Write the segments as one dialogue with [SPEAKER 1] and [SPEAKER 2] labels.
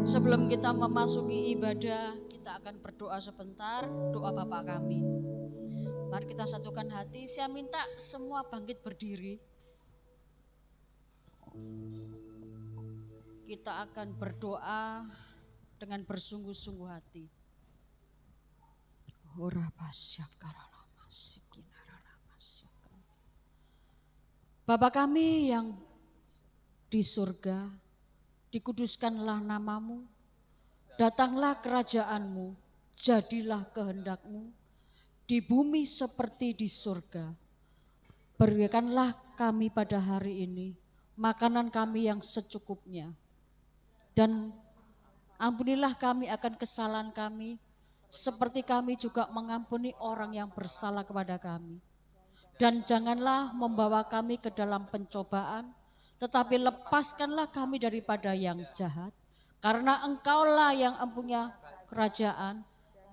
[SPEAKER 1] Sebelum kita memasuki ibadah, kita akan berdoa sebentar, doa Bapa kami. Mari kita satukan hati, saya minta semua bangkit berdiri. Kita akan berdoa dengan bersungguh-sungguh hati. Bapa kami yang di surga, dikuduskanlah namamu, datanglah kerajaanmu, jadilah kehendakmu, di bumi seperti di surga. Berikanlah kami pada hari ini makanan kami yang secukupnya, dan ampunilah kami akan kesalahan kami, seperti kami juga mengampuni orang yang bersalah kepada kami. Dan janganlah membawa kami ke dalam pencobaan, tetapi lepaskanlah kami daripada yang jahat. Karena Engkaulah yang empunya kerajaan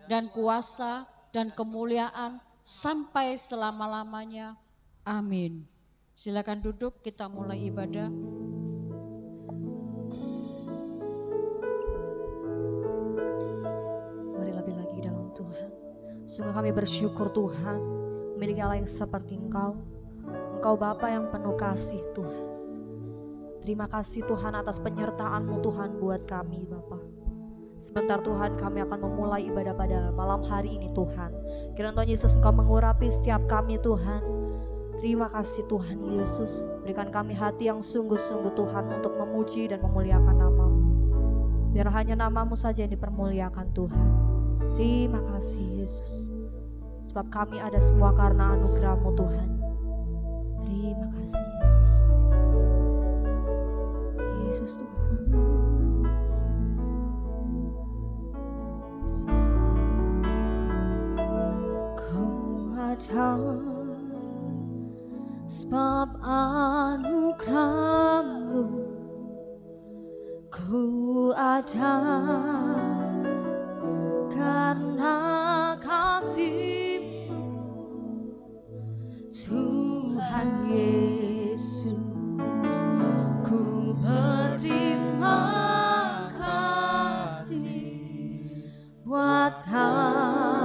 [SPEAKER 1] dan kuasa dan kemuliaan sampai selama-lamanya. Amin. Silakan duduk, kita mulai ibadah.
[SPEAKER 2] Mari lebih lagi dalam Tuhan. Sungguh kami bersyukur Tuhan, memiliki Allah yang seperti Engkau. Engkau Bapa yang penuh kasih Tuhan. Terima kasih Tuhan atas penyertaan-Mu Tuhan buat kami Bapa. Sebentar Tuhan, kami akan memulai ibadah pada malam hari ini Tuhan. Kiranya Tuhan Yesus Engkau mengurapi setiap kami Tuhan. Terima kasih Tuhan Yesus. Berikan kami hati yang sungguh-sungguh Tuhan untuk memuji dan memuliakan nama-Mu. Biar hanya nama-Mu saja yang dipermuliakan Tuhan. Terima kasih Yesus. Sebab kami ada semua karena anugerah-Mu Tuhan. Terima kasih Yesus. Yesus Tuhan. Yesus. Kau ada sebab anugerah-Mu. Kau ada karena kasih-Mu. Tuhan Yesus, ku berterima kasih buat kasih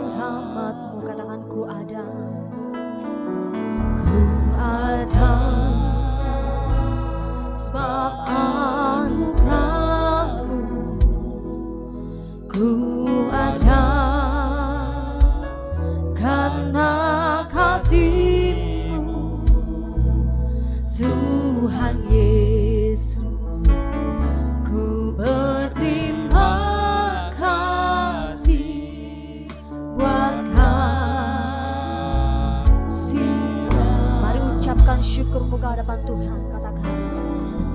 [SPEAKER 2] rahmat-Mu. Katakan ku ada sebab anugerah-Mu. Ku ada karena kasih-Mu. Tuhan Yesus, ku berterima kasih buat kasih. Mari ucapkan syukur-Mu ke hadapan Tuhan. Katakan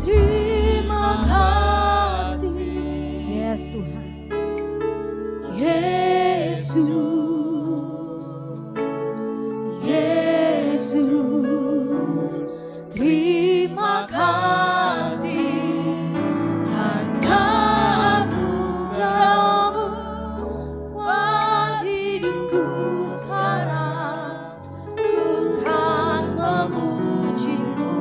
[SPEAKER 2] terima kasih. Yes Tuhan. Yesus, Yesus, terima kasih hanya anugerah-Mu buat hidupku sekarang. Ku kan memuji-Mu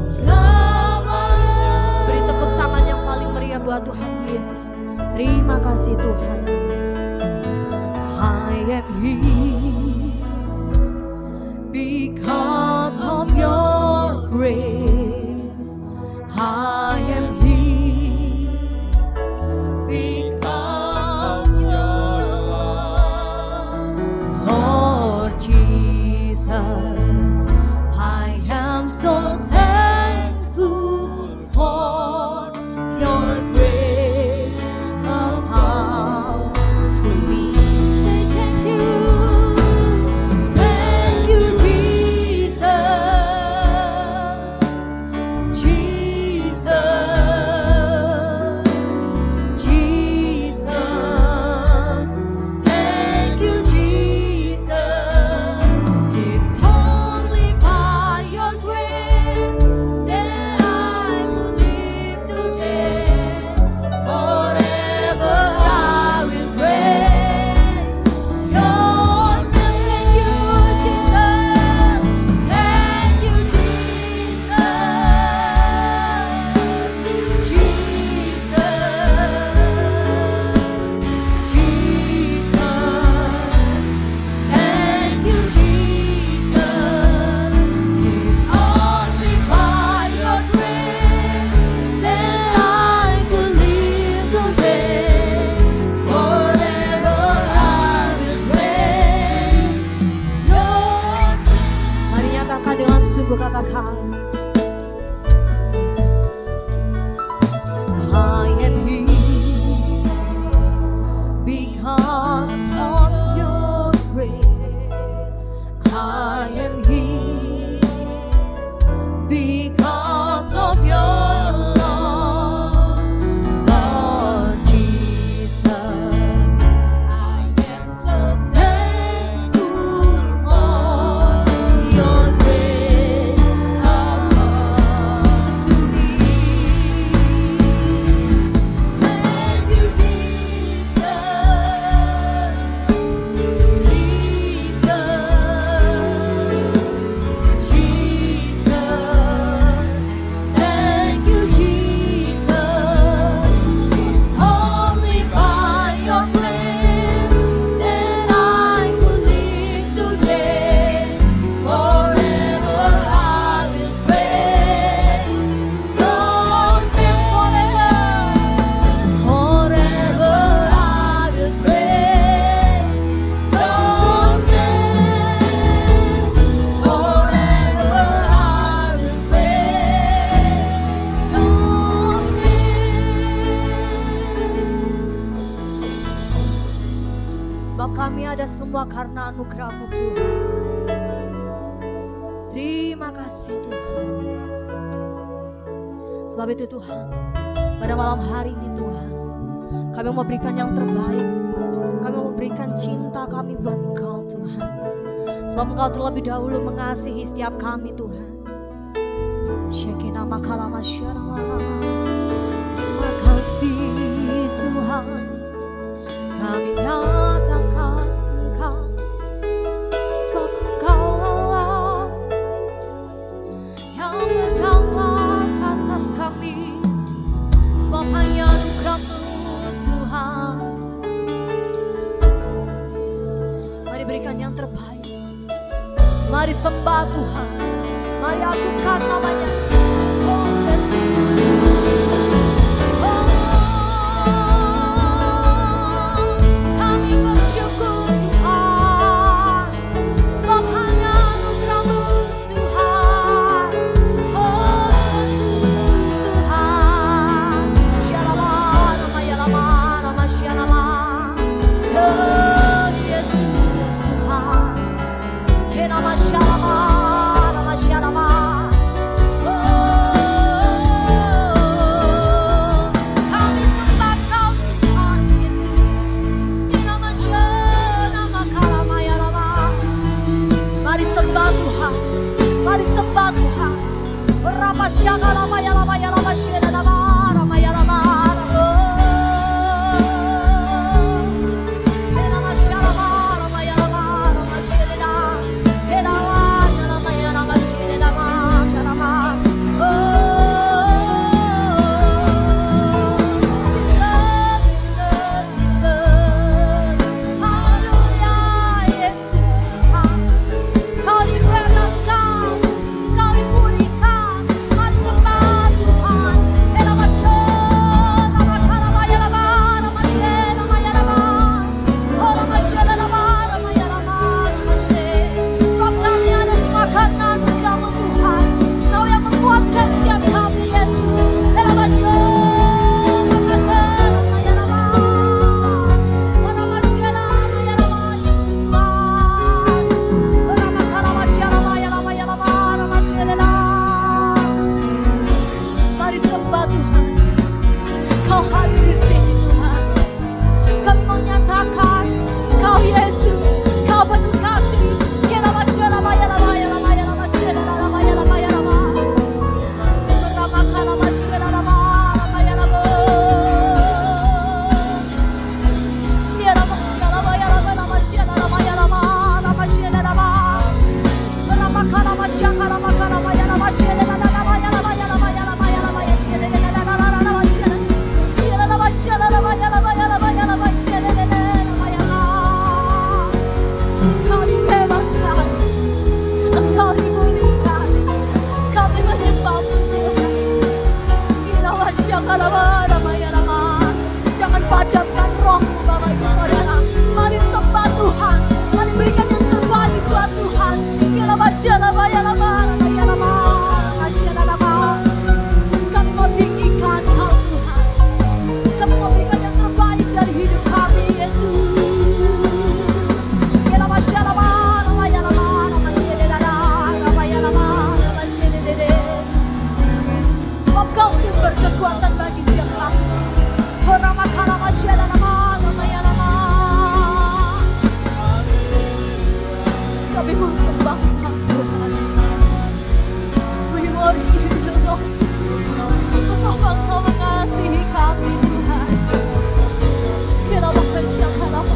[SPEAKER 2] selamanya. Beri tepuk tangan yang paling meriah buat Tuhan Yesus. Terima kasih Tuhan. I am here because of your grace. I am here because of your love. Lord Jesus, I am so thankful for your grace upon me. Say thank you. Yesus, I am here because of your grace. I am here because of your love, Lord Jesus. I am so thankful for your grace to me. Thank you, Thank you, Jesus. Only by your grace that I could live today. Forever I will praise your name. Forever I will praise your name. Forever I will praise your name. Sebab kami ada semua karena anugerah-Mu Tuhan. Terima kasih Tuhan. Sebab itu Tuhan, pada malam hari ini Tuhan, kami mau memberikan yang terbaik. Kami mau memberikan cinta kami buat Engkau Tuhan. Sebab Engkau terlebih dahulu mengasihi setiap kami Tuhan. Shekinah makalama syarama. Terima kasih Tuhan, kami nyatakan Engkau. Sebab Engkau Allah yang berdaulat atas kami. Sebab hanya anugerah-Mu Tuhan. Mari berikan yang terbaik. Mari sembah Tuhan. Mari agungkan namanya. Oh Yesus. Oh, kami bersyukur Tuhan. Sebab hanya anugerah-Mu Tuhan. Oh Yesus Tuhan. Syalama, nama yalama, nama syalama. Oh Yesus Tuhan. Nama syalama, nama syalama. Kami sembah Kau Tuhan Yesus. Nama nama kalama ya Rama. Mari sembah Tuhan, mari sembah Tuhan. Rama syakalama ya Rama ya Rama syeda nama Rama ya Rama. Nama syalama Rama ya Rama Rama syeda. Kau dibebaskan, kau dipulihkan. Mari sembah Tuhan. Kami mau sembah Tuhan. We worship you Lord. Betapa Engkau mengasihi kami Tuhan. Kita mengerjakan apa?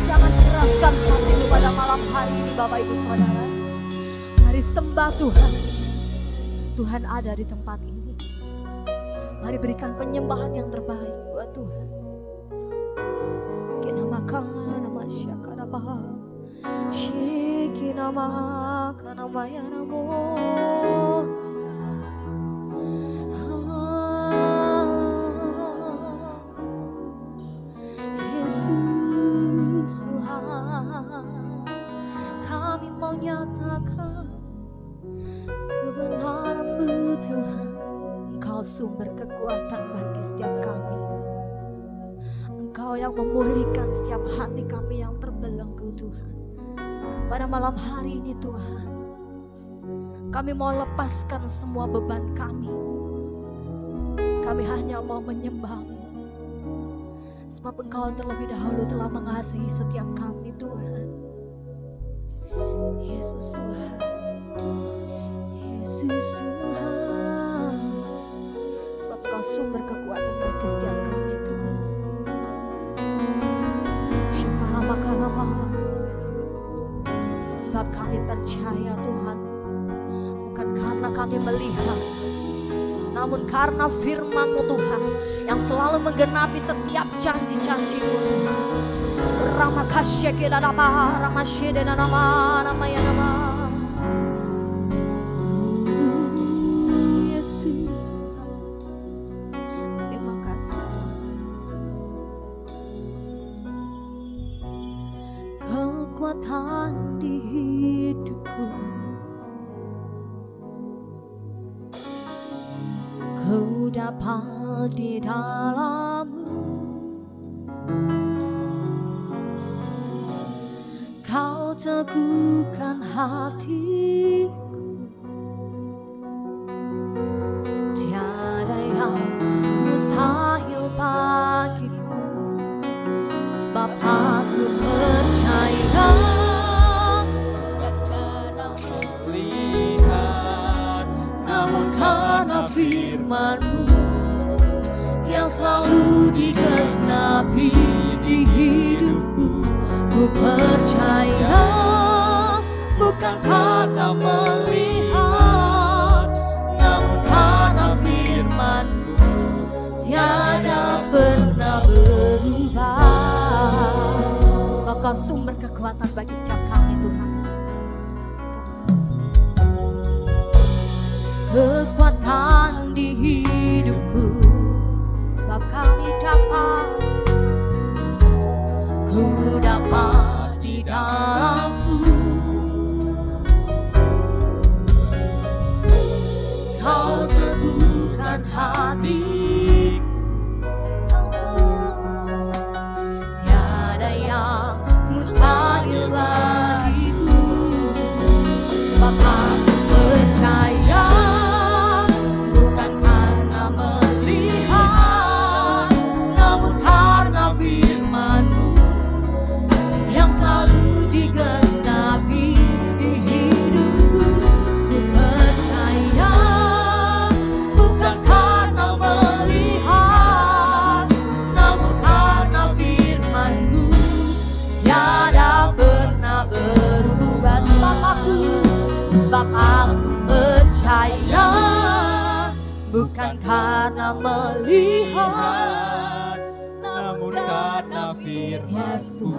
[SPEAKER 2] Jangan keraskan hatimu pada malam hari ini Bapak Ibu Saudara. Mari sembah Tuhan. Tuhan ada di tempat ini. Mari berikan penyembahan yang terbaik buat Tuhan. Kina makana nama syakana baha. Shikina makana maya namo. Yesus Tuhan, kami mau nyatakan kebenaran-Mu Tuhan. Engkau sumber kekuatan bagi setiap kami. Engkau yang memulihkan setiap hati kami yang terbelenggu Tuhan. Pada malam hari ini Tuhan, kami mau lepaskan semua beban kami. Kami hanya mau menyembah-Mu. Sebab Engkau terlebih dahulu telah mengasihi setiap kami Tuhan. Yesus Tuhan. Yesus Tuhan, sebab Engkau sumber kekuatan bagi setiap kami Tuhan. Sebab kami percaya Tuhan, bukan karena kami melihat, namun karena firman-Mu Tuhan yang selalu menggenapi setiap janji-janji-Mu Tuhan. Ramakasyekedanama, ramasyedenanama, namayanama. Kekuatan di hidupku, ku dapat di dalam-Mu. Kau teguhkan hatiku, tiada yang mustahil bagimu. Sebab aku percaya dan kadang melihat, namun karena firman-Mu yang selalu digenapi di hidupku, ku percaya bukan karena melihat, namun karena firman-Mu tiada pernah berubah. Sebab Kau sumber kekuatan bagi setiap kami Tuhan. Kekuatan di hidupku, sebab kami dapat, ku dapat di dalam-Mu. Kau teguhkan hatiku, tiada yang mustahil bagiku. Sebab aku percaya bukan karena melihat, namun karena firman-Mu yang selalu digenapi di hidupku. Ku percaya bukan karena melihat, namun karena firman-Mu tiada pernah berubah. Sebab aku percaya bukan karena melihat, namun karena firman-Mu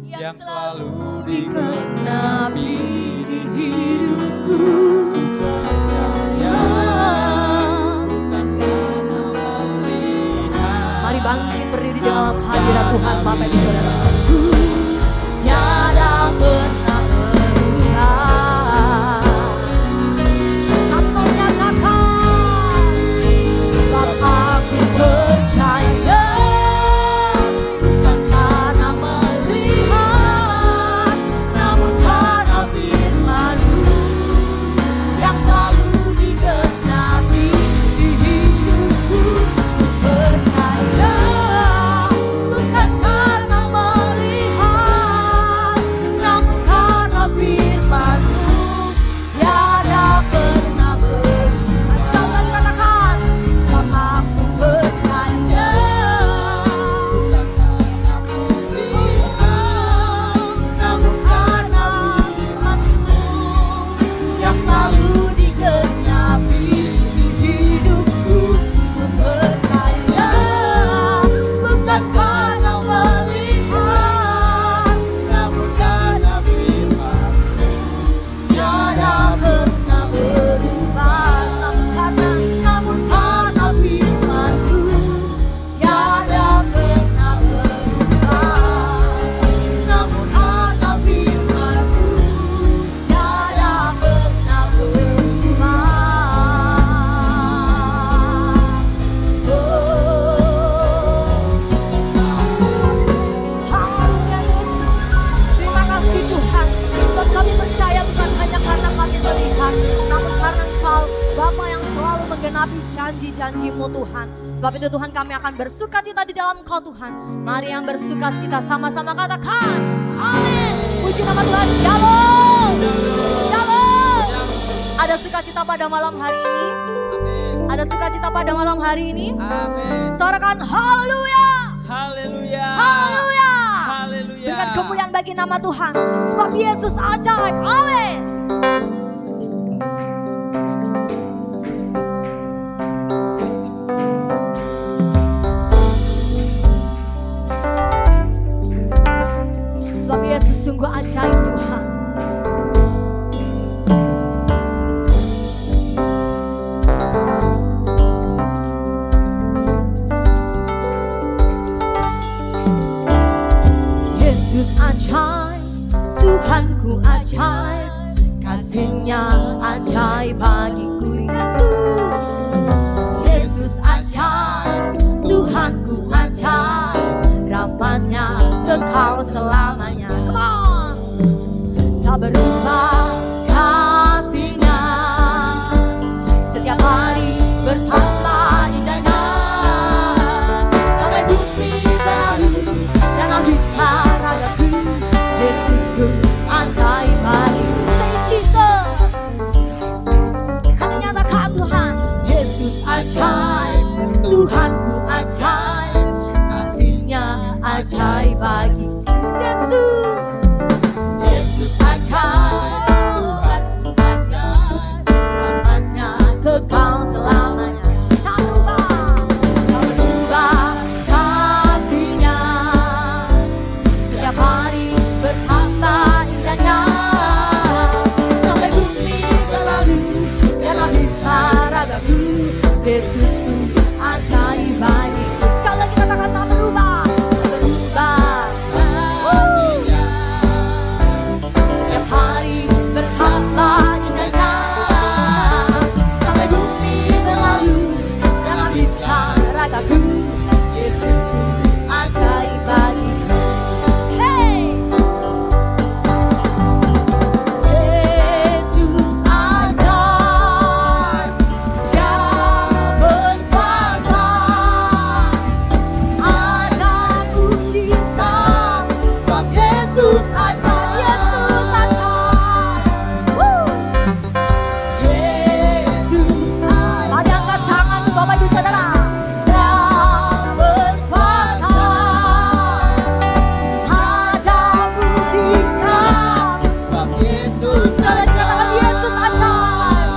[SPEAKER 2] yang selalu digenapi di hidupku. Percaya bukan karena melihat. Mari bangkit berdiri dalam hadirat Tuhan Bapak Ibu Saudara. Tiada pernah berubah. Kau nyatakan, sebab aku percaya bukan karena melihat, kepadamu Tuhan. Sebab itu Tuhan kami akan bersukacita di dalam Engkau Tuhan. Mari yang bersukacita sama-sama katakan amin. Puji nama Tuhan. Shalom. Shalom. Ada sukacita pada malam hari ini. Ada sukacita pada malam hari ini.
[SPEAKER 3] Amin.
[SPEAKER 2] Sorakan haleluya.
[SPEAKER 3] Haleluya.
[SPEAKER 2] Haleluya.
[SPEAKER 3] Haleluya.
[SPEAKER 2] Berikan kemuliaan bagi nama Tuhan. Sebab Yesus ajaib. Amin. Sebab Yesus sungguh ajaib Tuhan. Yesus ajaib, Tuhanku ajaib, kasih-Nya ajaib bagiku. Yesus, Yesus ajaib, Tuhanku ajaib, rahmat-Nya kekal selamanya. Come on, tak berubah kasih-Nya, setiap hari bertambah indahnya, sampai bumi berlalu dan habislah ragaku. Yesusku ajaib bagiku. Say Jesus, kami nyatakan Tuhan. Yesus ajaib, Tuhanku ajaib, kasih-Nya ajaib bagiku. Yesus, Yesus ajaib, Tuhanku ajaib, rahmat-Nya kekal selamanya. Tak berubah kasih-Nya, setiap hari bertambah indahnya, sampai bumi berlalu dan habislah ragaku. Yesusku ajaib bagiku. Sekali lagi katakan tak berubah. Tak berubah. Setiap hari bertambah indahnya, sampai bumi berlalu dan habislah ragaku. Yesusku ajaib bagiku. Hey! Yesus ajaib, Dia berkuasa, ada mujizat. Sebab Yesus ajaib, Yesus ajaib. Woo! Yesus, mari angkat tangan Bapak Ibu Saudara. Dia berkuasa, ada mujizat.
[SPEAKER 3] Sebab Yesus
[SPEAKER 2] Sekali lagi katakan Yesus ajaib.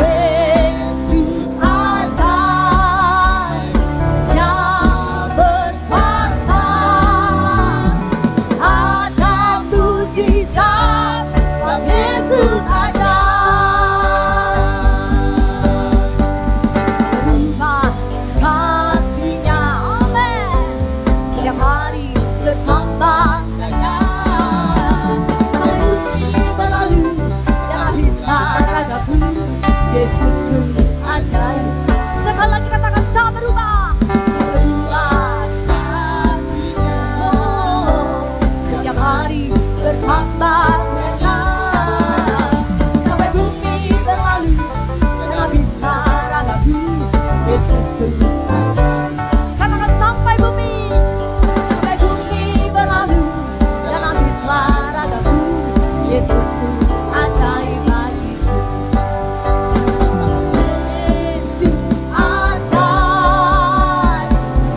[SPEAKER 2] Yesus ajaib, Dia berkuasa, ada mujizat. Sebab Yesus berubah kasih-Nya, amin. Setiap hari bertambah indahnya, sampai bumi berlalu dan habislah ragaku. Yesusku ajaib. Sekali lagi katakan tak berubah. Tak berubah kasih-Nya, oh, setiap hari bertambah indahnya, sampai bumi berlalu dan habislah ragaku. Yesusku ajaib. Katakan sampai bumi berlalu dan habislah ragaku. Yesusku ajaib bagiku. Yesus ajaib,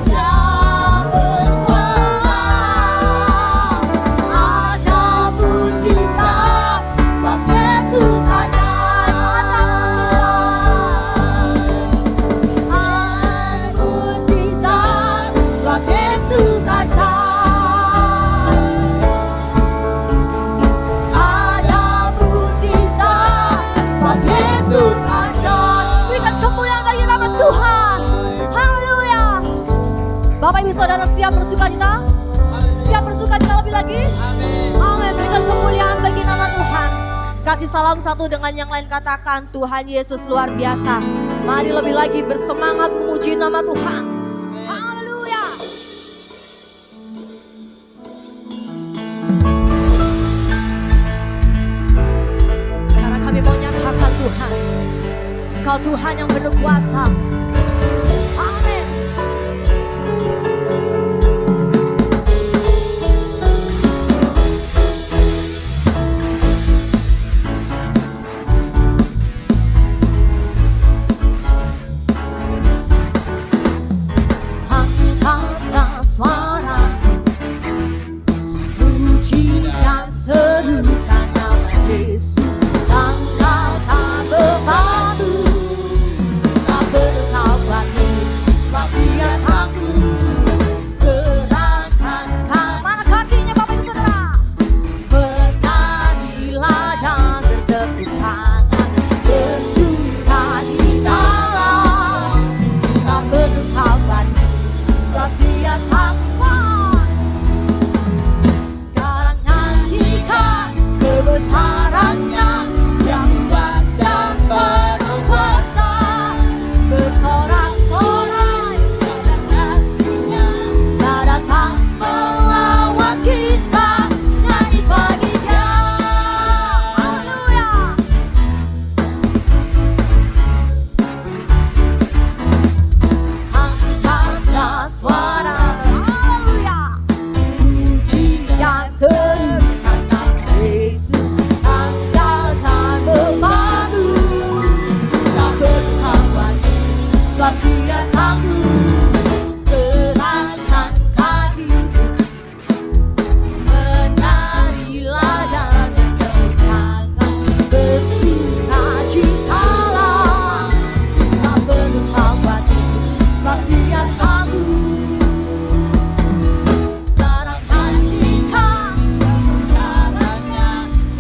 [SPEAKER 2] Dia berkuasa, ada mujizat. Sebab Yesus ajaib, ada mujizat. Sebab Yesus ajaib, ada mujizat. Sebab Yesus ajaib. Berikan kemuliaan bagi nama Tuhan. Haleluya. Bapak Ibu Saudara siap bersukacita? Siap bersukacita lebih lagi? Amin. Berikan kemuliaan bagi nama Tuhan. Kasih salam satu dengan yang lain, katakan Tuhan Yesus luar biasa. Mari lebih lagi bersemangat memuji nama Tuhan. Haleluya. Karena kami mau nyatakan Tuhan, Engkau Tuhan yang penuh kuasa. Amin. Angkatlah suara, puji dan serukan nama Yesus. Tanggal tak berpadu, tak berkawani, tak dia sanggup. Gerakan mana kakinya Bapak Ibu Saudara? Bernyanyilah dan bertepuk tangan, bersukacitalah, tak berkawani, tak dia sanggup. Sekarang nyanyikan kebesarannya yang kuat dan penuh kuasa, bersorak-sorai kasih-Nya, tak datang melawan kita, nyanyi bagi Dia. Haleluya. Angkatlah suara, haleluya, puji dan serukan nama Yesus. Tanggal tak berpadu, tak berkawani, sebab Dia sanggup. Gerakan kaki, menarilah dan bertepuk tangan, bersukacitalah, tak berkawani, sebab Dia sanggup. Sekarang nyanyikan kebesarannya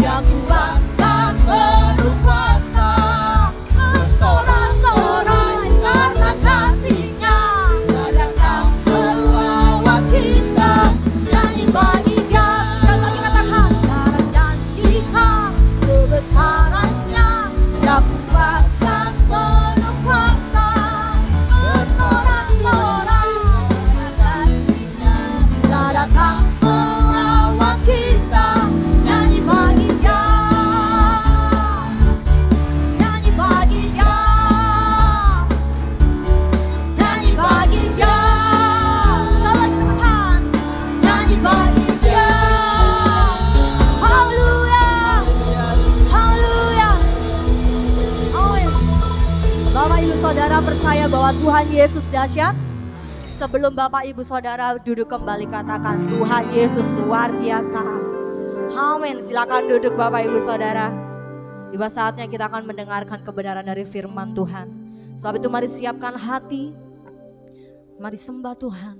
[SPEAKER 2] yang kuat dan penuh kuasa, bersorak-sorai karena kasih-Nya, tak datang melawan kita, nyanyi bagi Dia. Sekali lagi katakan, sekarang nyanyikan kebesarannya yang kuat dan penuh kuasa, bersorak-sorai tak datang melawan kita, nyanyi bagi Dia, nyanyi bagi Dia, nyanyi bagi Dia. Sekali lagi katakan, nyanyi bagi Dia. Haleluya, haleluya. Amin. Bapak Ibu Saudara percaya bahwa Tuhan Yesus dahsyat? Sebelum Bapak Ibu Saudara duduk kembali, katakan Tuhan Yesus luar biasa. Amin. Silakan duduk Bapak Ibu Saudara. Tiba saatnya kita akan mendengarkan kebenaran dari firman Tuhan. Sebab itu mari siapkan hati, mari sembah Tuhan.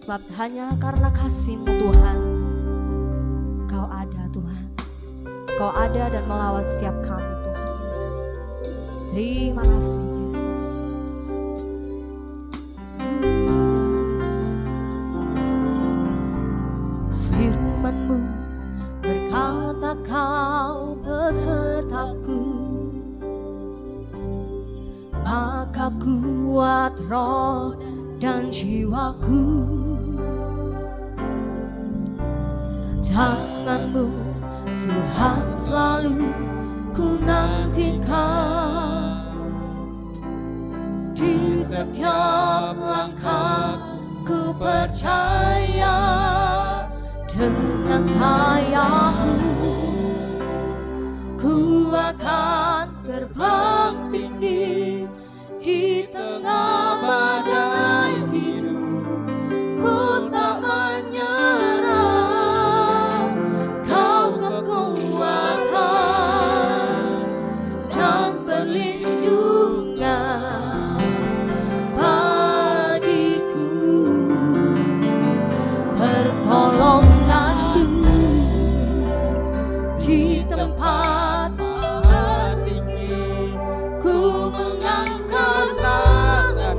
[SPEAKER 2] Sebab hanya karena kasih-Mu Tuhan, Kau ada Tuhan. Kau ada dan melawat setiap kami Tuhan Yesus. Terima kasih Yesus. Firman-Mu berkata Kau pesertaku, maka kuat roh dan jiwaku. Tangan-Mu Tuhan selalu ku nantikan, di setiap langkah ku percaya dengan sayap-Mu ku akan terbang tinggi di tengah badai hidup. Ku tak menyerah, Kau kekuatan dan perlindungan bagiku, pertolonganku di tempat tinggi. Ku mengangkat tangan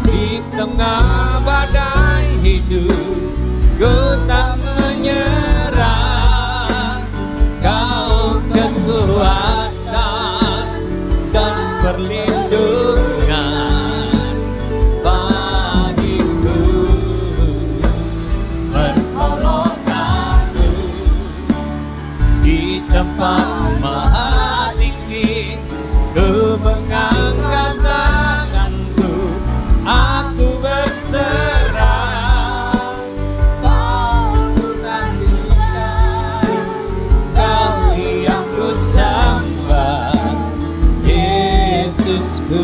[SPEAKER 4] di tengah badai hidup, ku tak menyerah. Kau kekuatan dan perlindungan bagiku, menolong aku di tempat maha tinggi. Ku mengangkat tanganku, aku berserah. Kau nantikan, Kau yang ku sembah, Yesusku.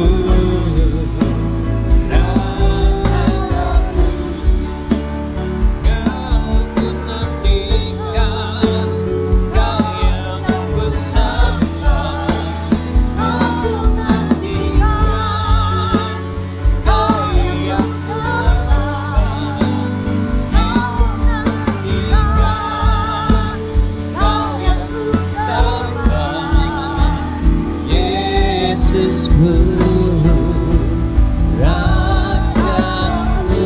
[SPEAKER 4] Rajaku, Kau ku nantikan, Kau yang ku sembah. Aku nantikan, Kau yang ku sembah. Aku nantikan, Kau yang ku sembah. Yesusku, Rajaku.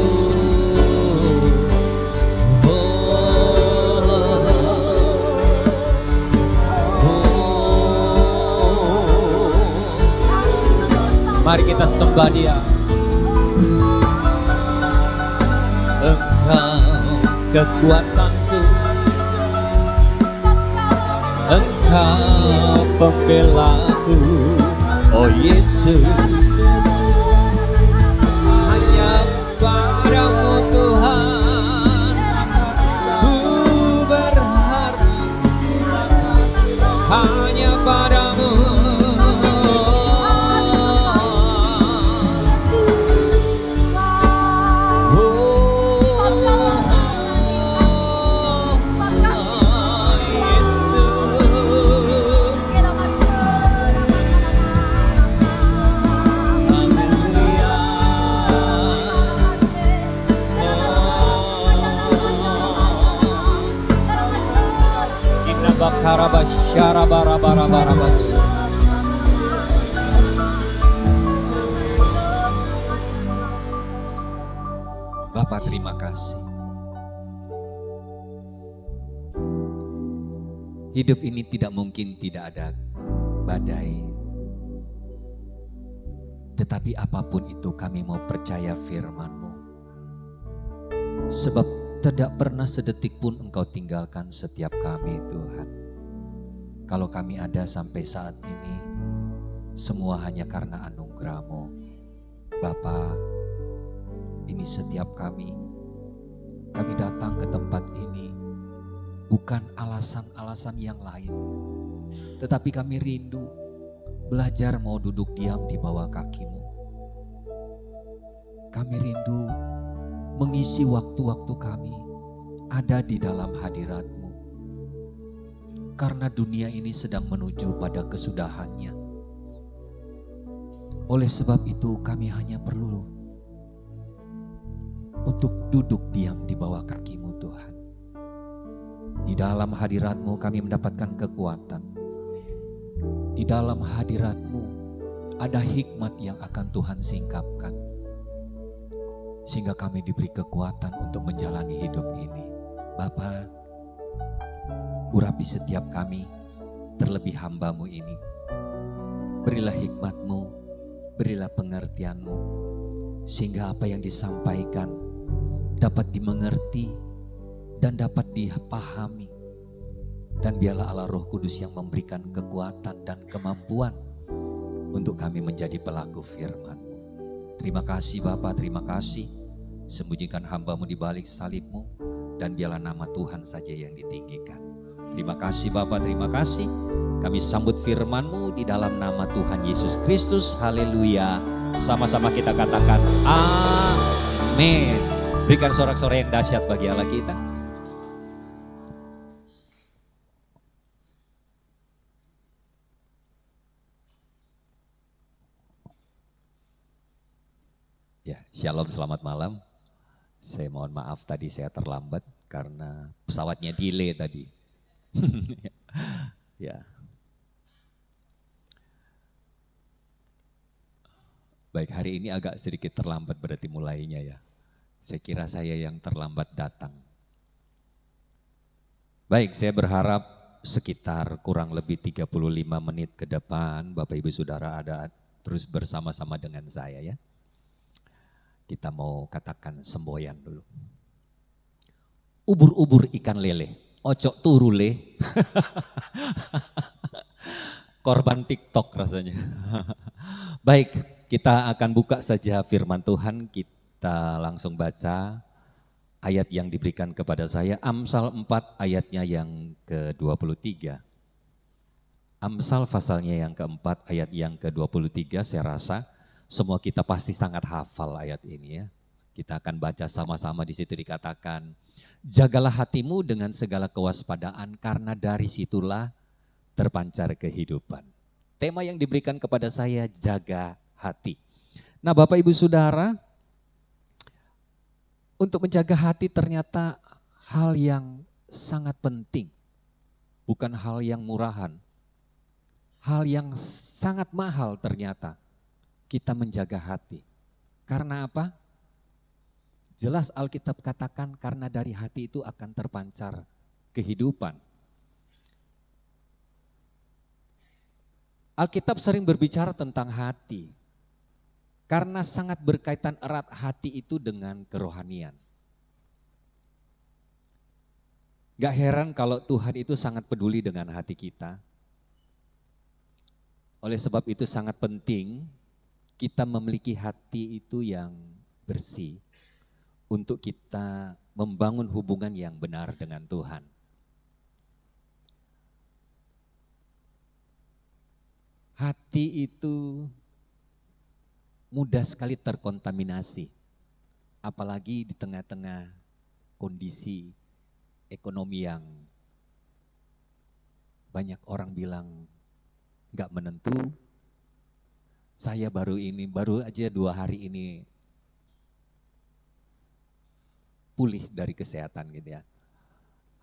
[SPEAKER 4] Mari kita sembah Dia. Engkau kekuatanku, Engkau pembelaku, oh Yesus. Hanya padamu Tuhan ku berharap, hanya padamu. Karabas syarabarabarabarabas. Bapak terima kasih. Hidup ini tidak mungkin tidak ada badai. Tetapi apapun itu kami mau percaya firman-Mu. Sebab tidak pernah sedetik pun Engkau tinggalkan setiap kami Tuhan. Kalau kami ada sampai saat ini, semua hanya karena anugerah-Mu. Bapa, ini setiap kami datang ke tempat ini bukan alasan-alasan yang lain. Tetapi kami rindu belajar mau duduk diam di bawah kaki-Mu. Kami rindu mengisi waktu-waktu kami ada di dalam hadirat-Mu. Karena dunia ini sedang menuju pada kesudahannya. Oleh sebab itu kami hanya perlu untuk duduk diam di bawah kaki-Mu Tuhan. Di dalam hadirat-Mu kami mendapatkan kekuatan. Di dalam hadirat-Mu ada hikmat yang akan Tuhan singkapkan. Sehingga kami diberi kekuatan untuk menjalani hidup ini. Bapa, urapi setiap kami, terlebih hamba-Mu ini. Berilah hikmat-Mu, berilah pengertian-Mu, sehingga apa yang disampaikan dapat dimengerti dan dapat dipahami. Dan biarlah Allah Roh Kudus yang memberikan kekuatan dan kemampuan untuk kami menjadi pelaku firman-Mu. Terima kasih Bapa, terima kasih. Sembunyikan hamba-Mu di balik salib-Mu, dan biarlah nama Tuhan saja yang ditinggikan. Terima kasih Bapa, terima kasih. Kami sambut firman-Mu di dalam nama Tuhan Yesus Kristus. Haleluya. Sama-sama kita katakan amin. Berikan sorak-sorai yang dahsyat bagi Allah kita. Ya, shalom, selamat malam. Saya mohon maaf tadi saya terlambat karena pesawatnya delay tadi. Ya. Baik, hari ini agak sedikit terlambat berarti mulainya ya. Saya kira saya yang terlambat datang. Baik, saya berharap sekitar kurang lebih 35 menit ke depan Bapak Ibu Saudara ada terus bersama-sama dengan saya ya. Kita mau katakan semboyan dulu. Ubur-ubur ikan lele, ocok turu le. Korban TikTok rasanya. Baik, kita akan buka saja firman Tuhan, kita langsung baca ayat yang diberikan kepada saya, Amsal 4 ayatnya yang ke-23. Amsal pasalnya yang keempat, ayat yang ke-23, saya rasa semua kita pasti sangat hafal ayat ini ya. Kita akan baca sama-sama, di situ dikatakan, jagalah hatimu dengan segala kewaspadaan karena dari situlah terpancar kehidupan. Tema yang diberikan kepada saya, jaga hati. Nah Bapak Ibu Saudara, untuk menjaga hati ternyata hal yang sangat penting. Bukan hal yang murahan. Hal yang sangat mahal ternyata kita menjaga hati. Karena apa? Jelas Alkitab katakan karena dari hati itu akan terpancar kehidupan. Alkitab sering berbicara tentang hati. Karena sangat berkaitan erat hati itu dengan kerohanian. Gak heran kalau Tuhan itu sangat peduli dengan hati kita. Oleh sebab itu sangat penting kita memiliki hati itu yang bersih untuk kita membangun hubungan yang benar dengan Tuhan. Hati itu mudah sekali terkontaminasi, apalagi di tengah-tengah kondisi ekonomi yang banyak orang bilang gak menentu. Saya baru aja 2 hari ini pulih dari kesehatan gitu ya.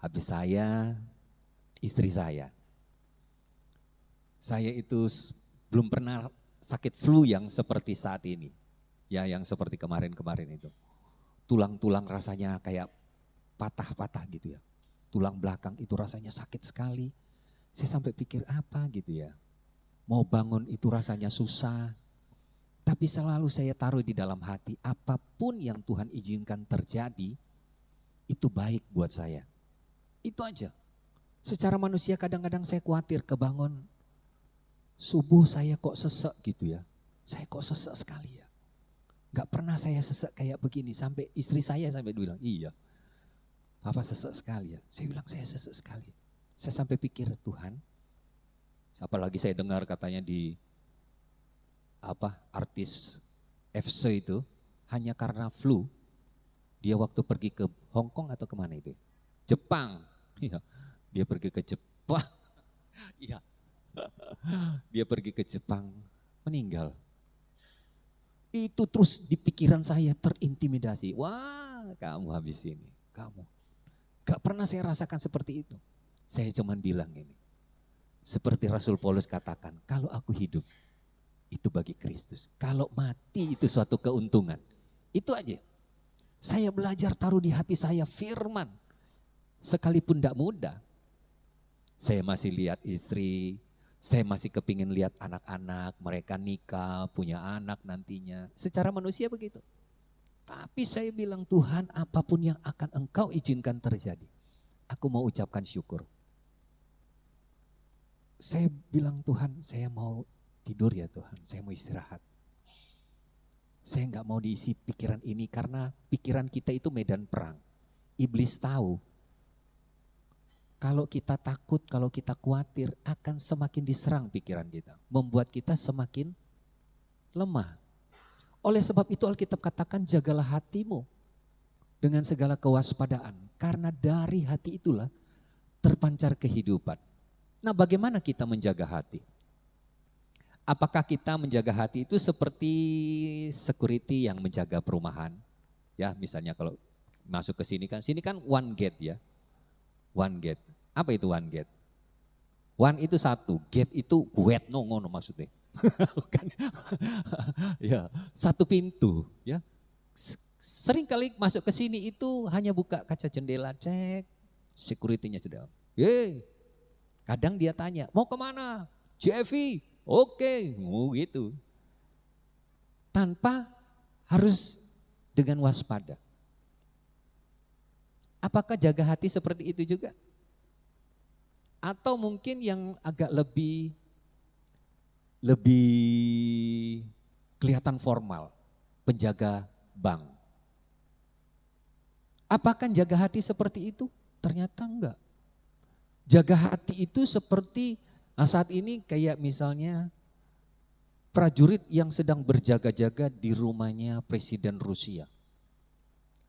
[SPEAKER 4] Habis saya, istri saya itu belum pernah sakit flu yang seperti saat ini. Ya yang seperti kemarin-kemarin itu. Tulang-tulang rasanya kayak patah-patah gitu ya. Tulang belakang itu rasanya sakit sekali. Saya sampai pikir apa gitu ya. Mau bangun itu rasanya susah. Tapi selalu saya taruh di dalam hati, apapun yang Tuhan izinkan terjadi, itu baik buat saya. Itu aja. Secara manusia kadang-kadang saya khawatir kebangun subuh saya kok sesek gitu ya. Saya kok sesek sekali ya. Gak pernah saya sesek kayak begini. Sampai istri saya sampai bilang, iya Papa sesek sekali ya. Saya bilang saya sesek sekali. Saya sampai pikir Tuhan, apalagi saya dengar katanya di artis FC itu hanya karena flu. Dia waktu pergi ke Hong Kong atau kemana itu? Jepang. Iya, dia pergi ke Jepang. Iya. Dia pergi ke Jepang, meninggal. Itu terus di pikiran saya terintimidasi. Wah, kamu habis ini, kamu. Gak pernah saya rasakan seperti itu. Saya cuman bilang ini, seperti Rasul Paulus katakan, kalau aku hidup, itu bagi Kristus. Kalau mati itu suatu keuntungan. Itu aja. Saya belajar taruh di hati saya firman. Sekalipun tidak mudah. Saya masih lihat istri, saya masih kepingin lihat anak-anak, mereka nikah, punya anak nantinya. Secara manusia begitu. Tapi saya bilang Tuhan apapun yang akan Engkau izinkan terjadi, aku mau ucapkan syukur. Saya bilang Tuhan saya mau tidur ya Tuhan, saya mau istirahat. Saya nggak mau diisi pikiran ini karena pikiran kita itu medan perang. Iblis tahu. Kalau kita takut, kalau kita khawatir akan semakin diserang pikiran kita. Membuat kita semakin lemah. Oleh sebab itu Alkitab katakan jagalah hatimu dengan segala kewaspadaan. Karena dari hati itulah terpancar kehidupan. Nah bagaimana kita menjaga hati? Apakah kita menjaga hati itu seperti security yang menjaga perumahan? Ya misalnya kalau masuk ke sini kan one gate ya. One gate. Apa itu one gate? One itu satu, gate itu wet no ngono maksudnya. Bukan. Ya, satu pintu ya. Sering kali masuk ke sini itu hanya buka kaca jendela, cek, security-nya sudah. Kadang dia tanya, mau kemana? JFV, oke, gitu. Tanpa harus dengan waspada. Apakah jaga hati seperti itu juga? Atau mungkin yang agak lebih kelihatan formal, penjaga bank. Apakah jaga hati seperti itu? Ternyata enggak. Jaga hati itu seperti saat ini kayak misalnya prajurit yang sedang berjaga-jaga di rumahnya Presiden Rusia.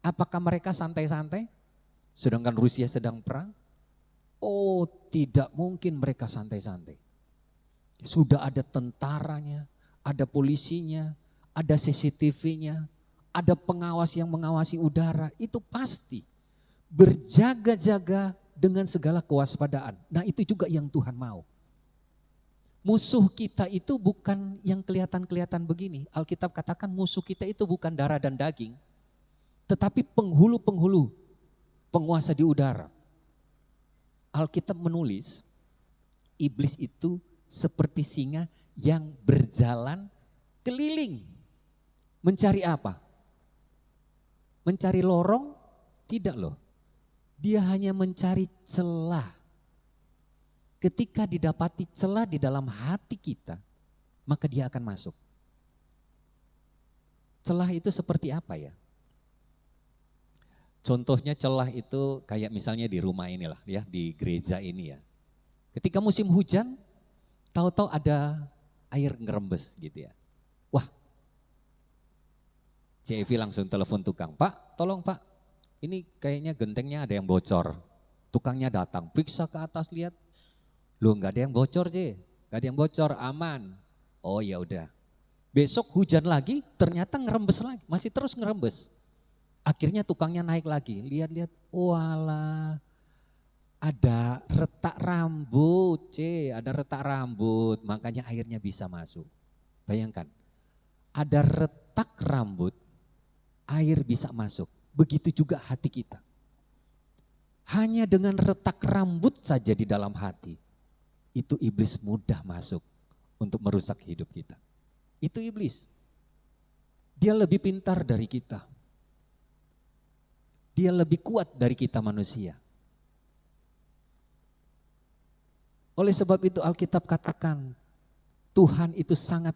[SPEAKER 4] Apakah mereka santai-santai? Sedangkan Rusia sedang perang? Oh, tidak mungkin mereka santai-santai. Sudah ada tentaranya, ada polisinya, ada CCTV-nya, ada pengawas yang mengawasi udara, itu pasti berjaga-jaga dengan segala kewaspadaan. Nah itu juga yang Tuhan mau. Musuh kita itu bukan yang kelihatan-kelihatan begini. Alkitab katakan musuh kita itu bukan darah dan daging, tetapi penghulu-penghulu, penguasa di udara. Alkitab menulis, iblis itu seperti singa yang berjalan keliling. Mencari apa? Mencari lorong? Tidak loh. Dia hanya mencari celah. Ketika didapati celah di dalam hati kita, maka dia akan masuk. Celah itu seperti apa ya? Contohnya celah itu kayak misalnya di rumah inilah ya, di gereja ini ya. Ketika musim hujan, tahu-tahu ada air ngerembes gitu ya. Wah, CEV langsung telepon tukang, Pak tolong Pak, ini kayaknya gentengnya ada yang bocor. Tukangnya datang, periksa ke atas lihat, loh nggak ada yang bocor nggak ada yang bocor, aman. Oh ya udah. Besok hujan lagi, ternyata ngerembes lagi, masih terus ngerembes. Akhirnya tukangnya naik lagi, lihat-lihat, walah ada retak rambut, ada retak rambut, makanya airnya bisa masuk. Bayangkan, ada retak rambut, air bisa masuk. Begitu juga hati kita. Hanya dengan retak rambut saja di dalam hati, itu iblis mudah masuk untuk merusak hidup kita. Itu iblis. Dia lebih pintar dari kita. Dia lebih kuat dari kita manusia. Oleh sebab itu Alkitab katakan, Tuhan itu sangat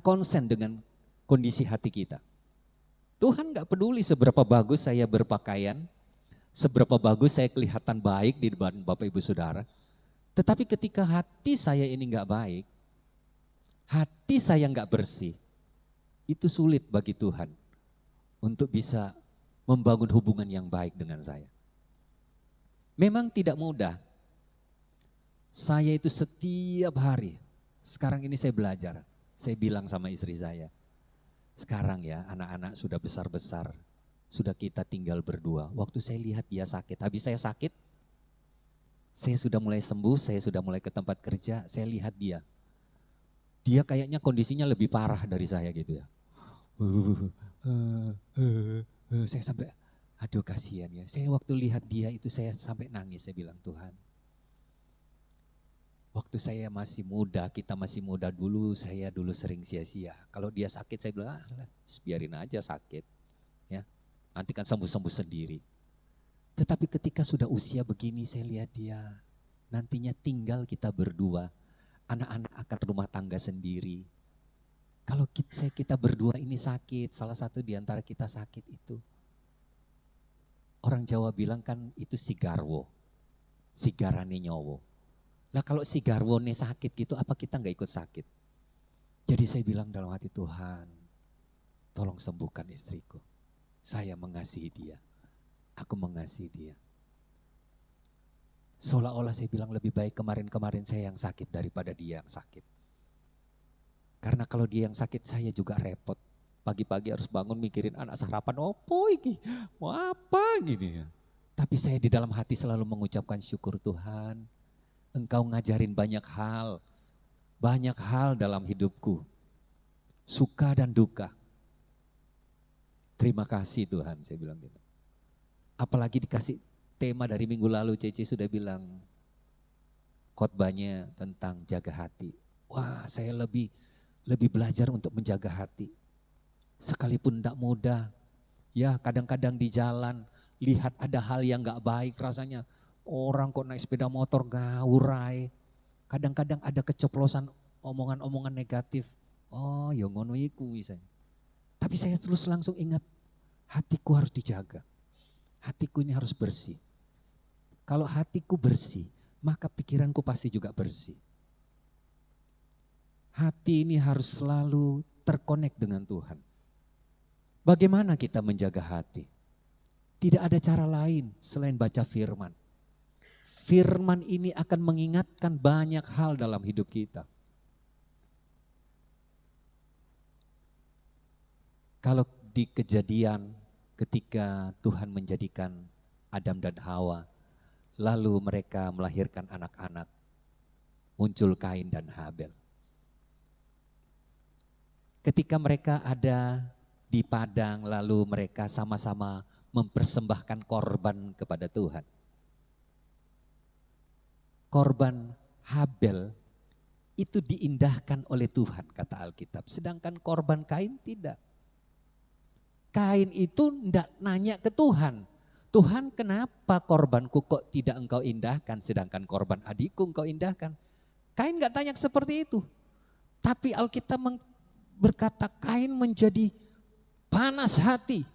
[SPEAKER 4] konsen dengan kondisi hati kita. Tuhan gak peduli seberapa bagus saya berpakaian, seberapa bagus saya kelihatan baik di depan Bapak Ibu Saudara. Tetapi ketika hati saya ini gak baik, hati saya gak bersih, itu sulit bagi Tuhan untuk bisa membangun hubungan yang baik dengan saya. Memang tidak mudah. Saya itu setiap hari, sekarang ini saya belajar, saya bilang sama istri saya, sekarang ya anak-anak sudah besar-besar, sudah kita tinggal berdua. Waktu saya lihat dia sakit, habis saya sakit, saya sudah mulai sembuh, saya sudah mulai ke tempat kerja, saya lihat dia. Dia kayaknya kondisinya lebih parah dari saya gitu ya. Saya sampai, aduh kasihan ya. Saya waktu lihat dia itu saya sampai nangis, saya bilang Tuhan. Waktu saya masih muda, kita masih muda dulu, saya dulu sering sia-sia. Kalau dia sakit saya bilang, biarin aja sakit. Ya, nanti kan sembuh-sembuh sendiri. Tetapi ketika sudah usia begini saya lihat dia, nantinya tinggal kita berdua, anak-anak akan rumah tangga sendiri. Kalau kita berdua ini sakit, salah satu di antara kita sakit itu. Orang Jawa bilang kan itu si garwo, si garane nyowo. Nah kalau si garwone sakit gitu, apa kita nggak ikut sakit? Jadi saya bilang dalam hati, Tuhan, tolong sembuhkan istriku. Saya mengasihi dia, aku mengasihi dia. Seolah-olah saya bilang lebih baik kemarin-kemarin saya yang sakit daripada dia yang sakit. Karena kalau dia yang sakit saya juga repot. Pagi-pagi harus bangun mikirin anak sarapan, opo iki, mau apa gini ya. Tapi saya di dalam hati selalu mengucapkan syukur Tuhan. Engkau ngajarin banyak hal. banyak hal dalam hidupku, suka dan duka. Terima kasih Tuhan, saya bilang gitu. Apalagi dikasih tema dari minggu lalu, Cece sudah bilang khotbahnya tentang jaga hati. Wah, saya lebih belajar untuk menjaga hati. Sekalipun tidak mudah, ya kadang-kadang di jalan lihat ada hal yang gak baik rasanya. Orang kok naik sepeda motor ngawurai. Kadang-kadang ada keceplosan omongan-omongan negatif. Oh ya ngono iku misalnya. Tapi saya terus langsung ingat, hatiku harus dijaga. Hatiku ini harus bersih. Kalau hatiku bersih, maka pikiranku pasti juga bersih. Hati ini harus selalu terkonek dengan Tuhan. Bagaimana kita menjaga hati? Tidak ada cara lain selain baca firman. Firman ini akan mengingatkan banyak hal dalam hidup kita. Kalau di Kejadian ketika Tuhan menjadikan Adam dan Hawa, lalu mereka melahirkan anak-anak, muncul Kain dan Habel. Ketika mereka ada di padang, lalu mereka sama-sama mempersembahkan korban kepada Tuhan. Korban Habel itu diindahkan oleh Tuhan, kata Alkitab. Sedangkan korban Kain tidak. Kain itu tidak nanya ke Tuhan. Tuhan, kenapa korbanku kok tidak engkau indahkan, sedangkan korban adikku engkau indahkan. Kain gak tanya seperti itu. Tapi Alkitab berkata Kain menjadi panas hati.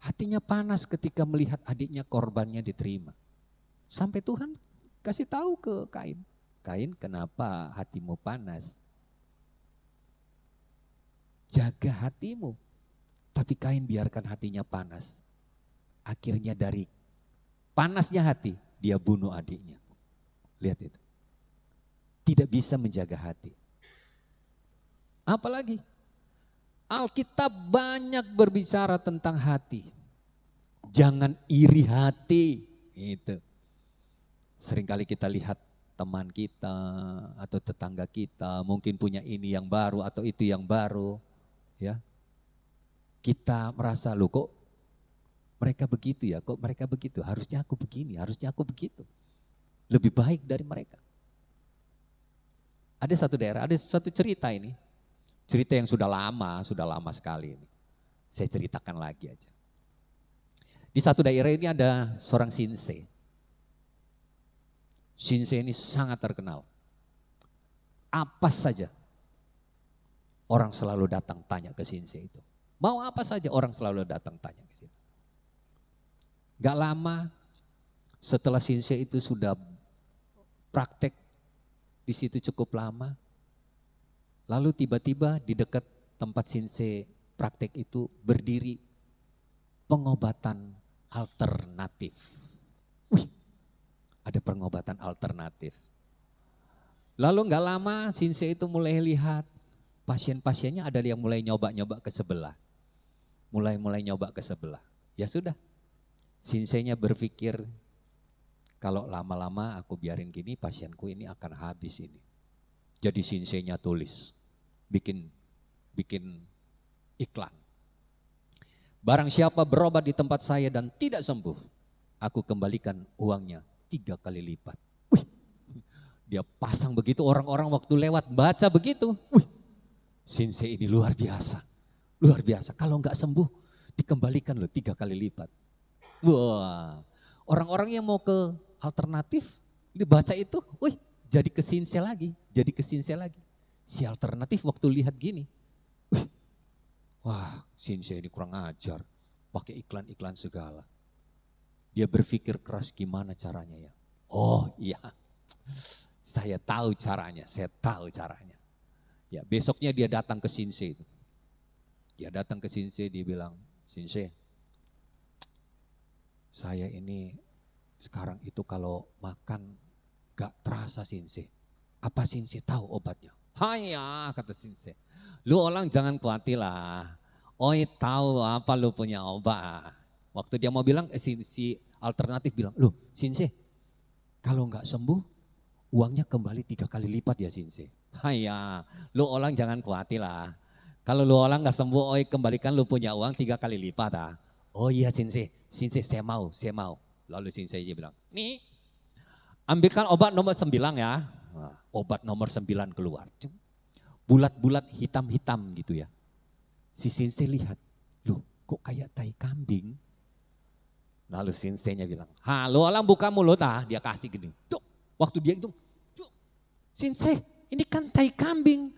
[SPEAKER 4] Hatinya panas ketika melihat adiknya korbannya diterima. Sampai Tuhan kasih tahu ke Kain. Kain, kenapa hatimu panas? Jaga hatimu. Tapi Kain biarkan hatinya panas. Akhirnya dari panasnya hati, dia bunuh adiknya. Lihat itu. Tidak bisa menjaga hati. Apalagi? Alkitab banyak berbicara tentang hati. Jangan iri hati. Itu. Seringkali kita lihat teman kita atau tetangga kita mungkin punya ini yang baru atau itu yang baru. Ya. Kita merasa, loh kok mereka begitu ya, kok mereka begitu, harusnya aku begini, harusnya aku begitu. Lebih baik dari mereka. Ada satu daerah, ada satu cerita ini. Cerita yang sudah lama sekali ini. Saya ceritakan lagi aja. Di satu daerah ini ada seorang Sinse. Sinse ini sangat terkenal. Apa saja orang selalu datang tanya ke Sinse itu. Mau apa saja orang selalu datang tanya ke situ. Gak lama setelah Sinse itu sudah praktek di situ cukup lama. Lalu tiba-tiba di dekat tempat Sinse praktek itu berdiri pengobatan alternatif. Wih, ada pengobatan alternatif. Lalu gak lama Sinse itu mulai lihat pasien-pasiennya ada yang mulai nyoba-nyoba ke sebelah. Mulai nyoba ke sebelah. Ya sudah, Sinsenya berpikir kalau lama-lama aku biarin gini pasienku ini akan habis ini. Jadi Sinsenya tulis, bikin iklan. Barang siapa berobat di tempat saya dan tidak sembuh, aku kembalikan uangnya 3 kali lipat. Wih, dia pasang begitu, orang-orang waktu lewat baca begitu. Wih, Sinse ini luar biasa. Luar biasa, kalau enggak sembuh dikembalikan loh 3 kali lipat. Wah, orang-orang yang mau ke alternatif dibaca itu, wih jadi ke Sinse lagi, jadi ke Sinse lagi. Si alternatif waktu lihat gini, wih, wah Sinse ini kurang ajar, pakai iklan-iklan segala. Dia berpikir keras gimana caranya ya. Oh iya, saya tahu caranya, Ya besoknya dia datang ke Sinse itu. Dia datang ke Sinse, dia bilang, Sinse, saya ini sekarang itu kalau makan gak terasa Sinse. Apa Sinse tahu obatnya? Hanya kata Sinse, lu orang jangan khawatir lah. Oi tahu apa lu punya obat. Waktu dia mau bilang, si alternatif bilang, loh Sinse kalau gak sembuh uangnya kembali 3 kali lipat ya Sinse. Haya, lu orang jangan khawatir lah. Kalau lu orang nggak sembuh, oi kembalikan lu punya uang 3 kali lipat ah. Oh iya Sensei, Sensei saya mau, saya mau. Lalu Sensei dia bilang, nih ambilkan obat nomor 9 ya. Nah, obat nomor 9 keluar. Bulat-bulat hitam-hitam gitu ya. Si Sensei lihat, loh kok kayak tai kambing. Lalu Sensei-nya bilang, lu orang buka mulut ah. Dia kasih gini. Tuh, waktu dia itu, Sensei ini kan tai kambing.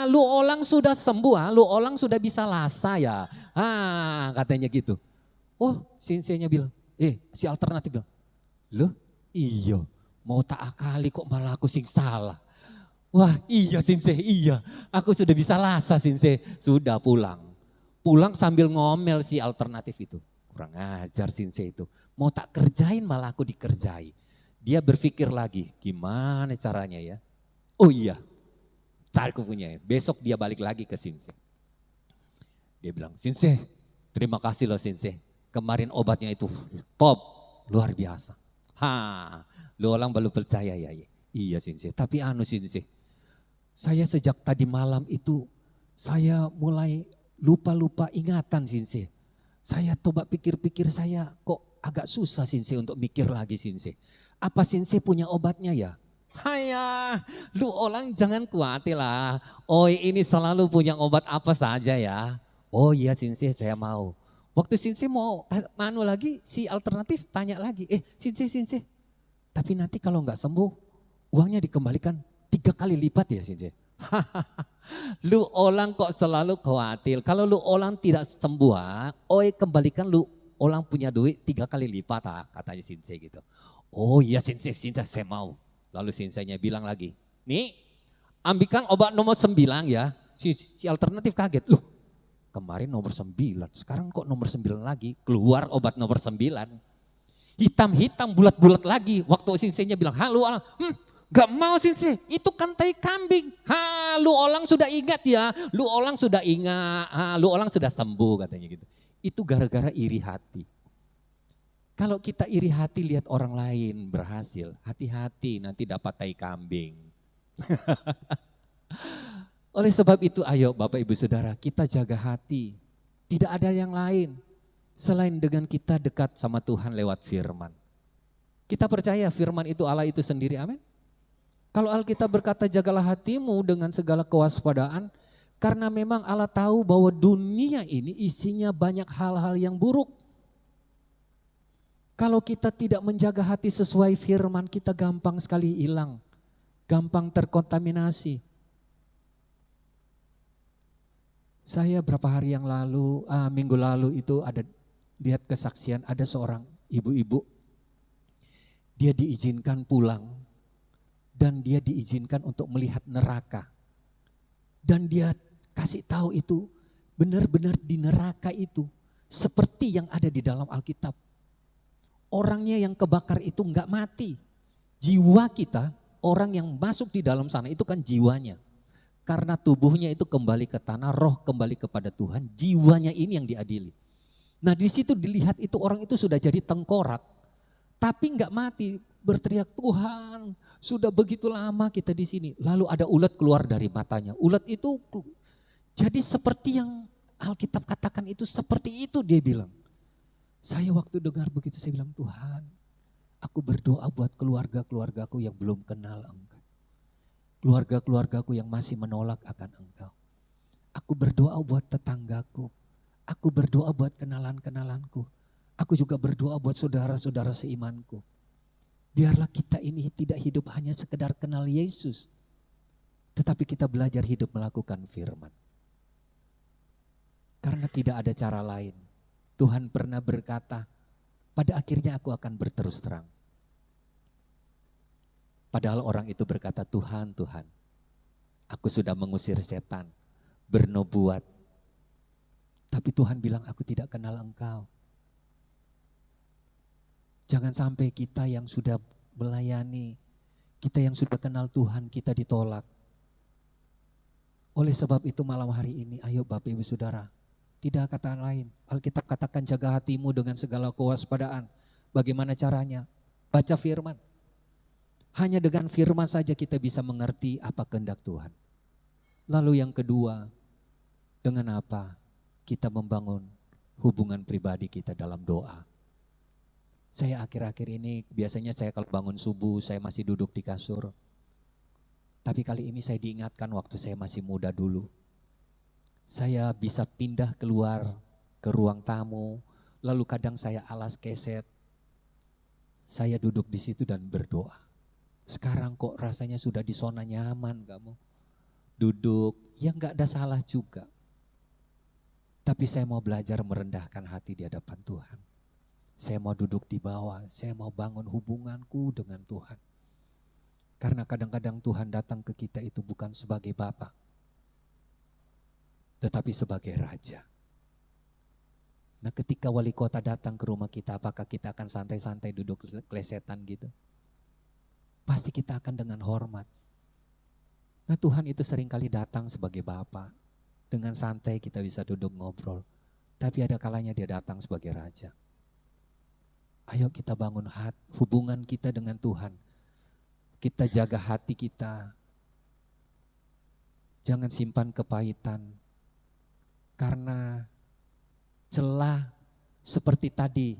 [SPEAKER 4] Lu orang sudah sembuh lu orang sudah bisa lasa ya. Katanya gitu. Oh Sensei-nya bilang, si alternatif bilang, loh iya mau tak akali kok malah aku sing salah. Wah iya Sensei, iya aku sudah bisa lasa Sensei. Sudah pulang. Pulang sambil ngomel si alternatif itu. Kurang ajar Sensei itu. Mau tak kerjain malah aku dikerjai. Dia berpikir lagi gimana caranya ya. Oh iya tarik kukunya. Besok dia balik lagi ke Sensei. Dia bilang, Sensei terima kasih loh Sensei. Kemarin obatnya itu top, luar biasa. Lu orang baru percaya ya. Iya Sensei, tapi Sensei. Saya sejak tadi malam itu, saya mulai lupa-lupa ingatan Sensei. Saya coba pikir-pikir saya kok agak susah Sensei untuk mikir lagi Sensei. Apa Sensei punya obatnya ya? Lu orang jangan khawatir lah. Ini selalu punya obat apa saja ya. Oh iya Sensei saya mau. Waktu Sensei mau lagi, si alternatif tanya lagi. Sensei, tapi nanti kalau nggak sembuh, uangnya dikembalikan 3 kali lipat ya Sensei. Lu orang kok selalu khawatir. Kalau lu orang tidak sembuh, kembalikan lu orang punya duit 3 kali lipat katanya Sensei gitu. Oh iya Sensei saya mau. Lalu Sensei-nya bilang lagi, nih ambilkan obat nomor 9 ya. Si alternatif kaget, loh kemarin nomor 9, sekarang kok nomor 9 lagi. Keluar obat nomor 9. Hitam-hitam bulat-bulat lagi. Waktu Sensei-nya bilang, lu orang, gak mau Sensei, itu kan tai kambing. Lu orang sudah ingat ya, lu orang sudah ingat, lu orang sudah sembuh katanya gitu. Itu gara-gara iri hati. Kalau kita iri hati lihat orang lain berhasil, hati-hati nanti dapat tai kambing. Oleh sebab itu ayo Bapak Ibu Saudara kita jaga hati. Tidak ada yang lain selain dengan kita dekat sama Tuhan lewat firman. Kita percaya firman itu Allah itu sendiri, amin. Kalau Alkitab berkata jagalah hatimu dengan segala kewaspadaan. Karena memang Allah tahu bahwa dunia ini isinya banyak hal-hal yang buruk. Kalau kita tidak menjaga hati sesuai firman, kita gampang sekali hilang, gampang terkontaminasi. Saya berapa hari yang lalu, minggu lalu itu ada lihat kesaksian ada seorang ibu-ibu, dia diizinkan pulang dan dia diizinkan untuk melihat neraka. Dan dia kasih tahu itu benar-benar di neraka itu seperti yang ada di dalam Alkitab. Orangnya yang kebakar itu enggak mati. Jiwa kita, orang yang masuk di dalam sana itu kan jiwanya. Karena tubuhnya itu kembali ke tanah, roh kembali kepada Tuhan, jiwanya ini yang diadili. Nah di situ dilihat itu orang itu sudah jadi tengkorak, tapi enggak mati, berteriak Tuhan sudah begitu lama kita di sini. Lalu ada ulat keluar dari matanya, ulat itu jadi seperti yang Alkitab katakan itu seperti itu dia bilang. Saya waktu dengar begitu saya bilang Tuhan aku berdoa buat keluarga-keluargaku yang belum kenal Engkau. Keluarga-keluargaku yang masih menolak akan Engkau. Aku berdoa buat tetanggaku. Aku berdoa buat kenalan-kenalanku. Aku juga berdoa buat saudara-saudara seimanku. Biarlah kita ini tidak hidup hanya sekedar kenal Yesus. Tetapi kita belajar hidup melakukan firman. Karena tidak ada cara lain. Tuhan pernah berkata, pada akhirnya aku akan berterus terang. Padahal orang itu berkata, Tuhan, aku sudah mengusir setan, bernubuat. Tapi Tuhan bilang, aku tidak kenal Engkau. Jangan sampai kita yang sudah melayani, kita yang sudah kenal Tuhan, kita ditolak. Oleh sebab itu malam hari ini, ayo Bapak Ibu Saudara, tidak kata lain. Alkitab katakan jaga hatimu dengan segala kewaspadaan. Bagaimana caranya? Baca firman. Hanya dengan firman saja kita bisa mengerti apa kehendak Tuhan. Lalu yang kedua, dengan apa kita membangun hubungan pribadi kita dalam doa. Saya akhir-akhir ini biasanya saya kalau bangun subuh saya masih duduk di kasur. Tapi kali ini saya diingatkan waktu saya masih muda dulu. Saya bisa pindah keluar ke ruang tamu, lalu kadang saya alas keset. Saya duduk di situ dan berdoa. Sekarang kok rasanya sudah di zona nyaman kamu. Duduk, ya enggak ada salah juga. Tapi saya mau belajar merendahkan hati di hadapan Tuhan. Saya mau duduk di bawah, saya mau bangun hubunganku dengan Tuhan. Karena kadang-kadang Tuhan datang ke kita itu bukan sebagai Bapa, tetapi sebagai Raja. Nah ketika wali kota datang ke rumah kita, apakah kita akan santai-santai duduk kelesetan gitu? Pasti kita akan dengan hormat. Nah Tuhan itu seringkali datang sebagai Bapa. Dengan santai kita bisa duduk ngobrol. Tapi ada kalanya dia datang sebagai Raja. Ayo kita bangun hubungan kita dengan Tuhan. Kita jaga hati kita. Jangan simpan kepahitan. Karena celah seperti tadi,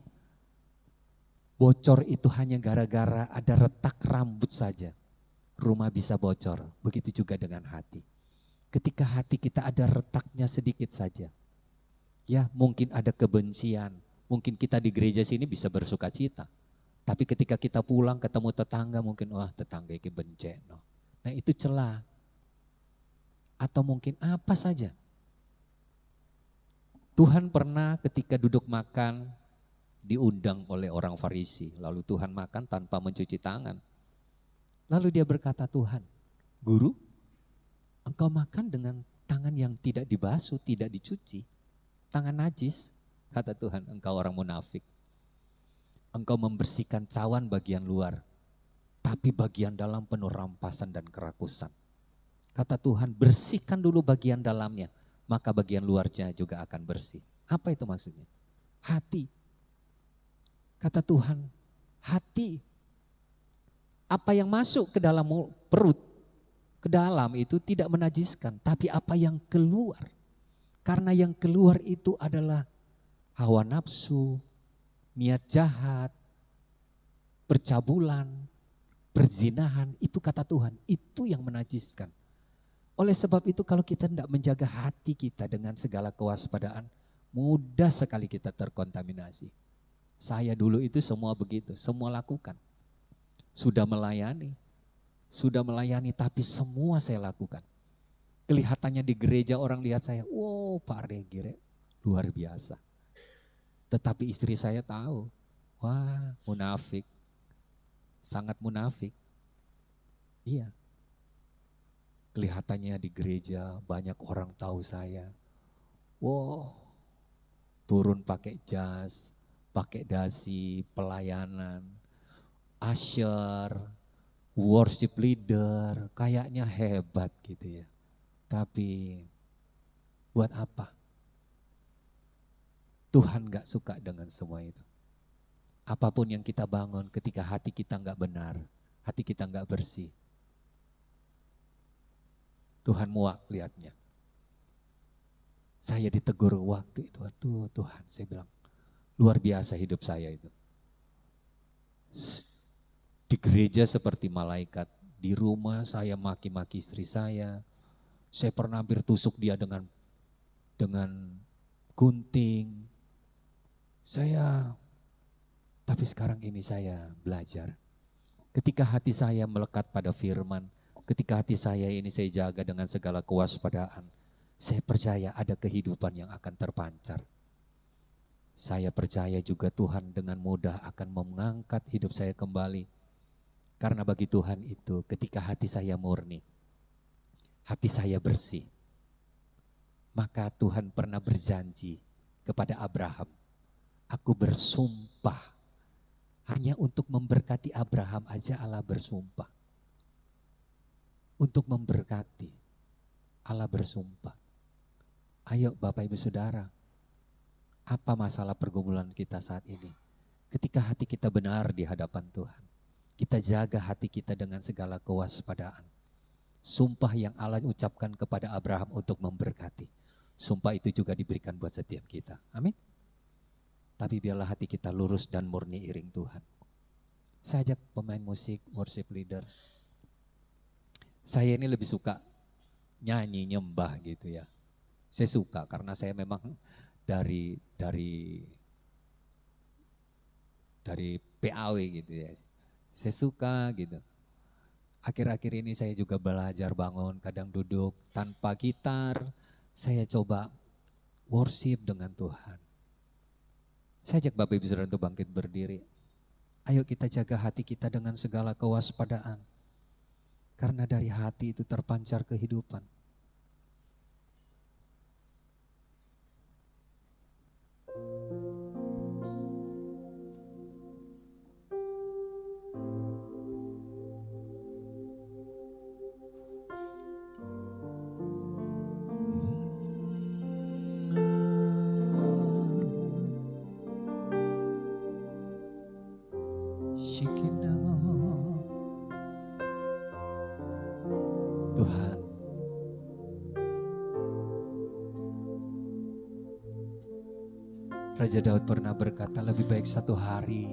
[SPEAKER 4] bocor itu hanya gara-gara ada retak rambut saja. Rumah bisa bocor, begitu juga dengan hati. Ketika hati kita ada retaknya sedikit saja, ya mungkin ada kebencian, mungkin kita di gereja sini bisa bersuka cita. Tapi ketika kita pulang ketemu tetangga mungkin, wah tetangga ini benci. Nah itu celah. Atau mungkin apa saja. Tuhan pernah ketika duduk makan diundang oleh orang Farisi. Lalu Tuhan makan tanpa mencuci tangan. Lalu dia berkata, Tuhan, Guru, engkau makan dengan tangan yang tidak dibasuh, tidak dicuci. Tangan najis, kata Tuhan, engkau orang munafik. Engkau membersihkan cawan bagian luar, tapi bagian dalam penuh rampasan dan kerakusan. Kata Tuhan, bersihkan dulu bagian dalamnya, maka bagian luarnya juga akan bersih. Apa itu maksudnya? Hati. Kata Tuhan, hati. Apa yang masuk ke dalam perut, ke dalam itu tidak menajiskan, tapi apa yang keluar. Karena yang keluar itu adalah hawa nafsu, niat jahat, percabulan, perzinahan, itu kata Tuhan, itu yang menajiskan. Oleh sebab itu kalau kita tidak menjaga hati kita dengan segala kewaspadaan, mudah sekali kita terkontaminasi. Saya dulu itu semua begitu, semua lakukan. Sudah melayani tapi semua saya lakukan. Kelihatannya di gereja orang lihat saya, wow Pak Regire luar biasa. Tetapi istri saya tahu, wah munafik, sangat munafik. Iya. Kelihatannya di gereja banyak orang tahu saya. Wow, turun pakai jas, pakai dasi, pelayanan, usher, worship leader, kayaknya hebat gitu ya. Tapi buat apa? Tuhan gak suka dengan semua itu. Apapun yang kita bangun ketika hati kita gak benar, hati kita gak bersih, Tuhan muak lihatnya. Saya ditegur waktu itu, aduh Tuhan, saya bilang, luar biasa hidup saya itu. Di gereja seperti malaikat, di rumah saya maki-maki istri saya pernah hampir tusuk dia dengan gunting. Tapi sekarang ini saya belajar. Ketika hati saya melekat pada firman, ketika hati saya ini saya jaga dengan segala kewaspadaan, saya percaya ada kehidupan yang akan terpancar. Saya percaya juga Tuhan dengan mudah akan mengangkat hidup saya kembali. Karena bagi Tuhan itu ketika hati saya murni, hati saya bersih, maka Tuhan pernah berjanji kepada Abraham, aku bersumpah, hanya untuk memberkati Abraham aja Allah bersumpah. Untuk memberkati, Allah bersumpah. Ayo Bapak Ibu Saudara, apa masalah pergumulan kita saat ini? Ketika hati kita benar di hadapan Tuhan, kita jaga hati kita dengan segala kewaspadaan. Sumpah yang Allah ucapkan kepada Abraham untuk memberkati, sumpah itu juga diberikan buat setiap kita. Amin. Tapi biarlah hati kita lurus dan murni iring Tuhan. Saya ajak pemain musik, worship leader. Saya ini lebih suka nyanyi, nyembah gitu ya. Saya suka karena saya memang dari PAW gitu ya. Saya suka gitu. Akhir-akhir ini saya juga belajar bangun, kadang duduk tanpa gitar. Saya coba worship dengan Tuhan. Saya ajak Bapak Ibu Saudara untuk bangkit berdiri. Ayo kita jaga hati kita dengan segala kewaspadaan. Karena dari hati itu terpancar kehidupan. Tuhan, Raja Daud pernah berkata, lebih baik 1 hari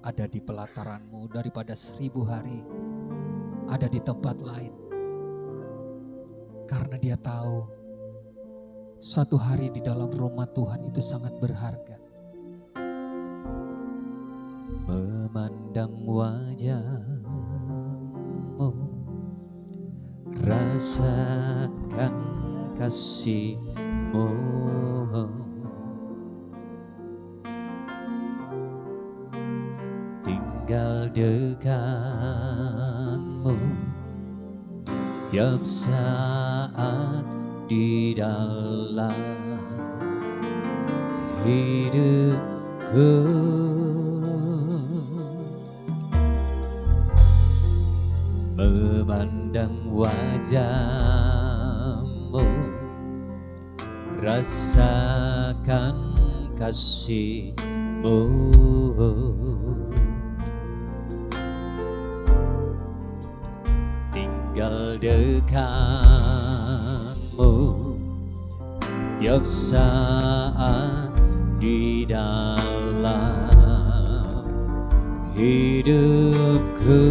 [SPEAKER 4] ada di pelataran-Mu daripada 1000 hari ada di tempat lain. Karena dia tahu 1 hari di dalam rumah Tuhan itu sangat berharga. Memandang wajah-Mu, rasakan kasih-Mu, tinggal dekatmu tiap saat di dalam hidupku. Memandang wajah-Mu, rasakan kasih-Mu, tinggal dekatmu tiap saat di dalam hidupku.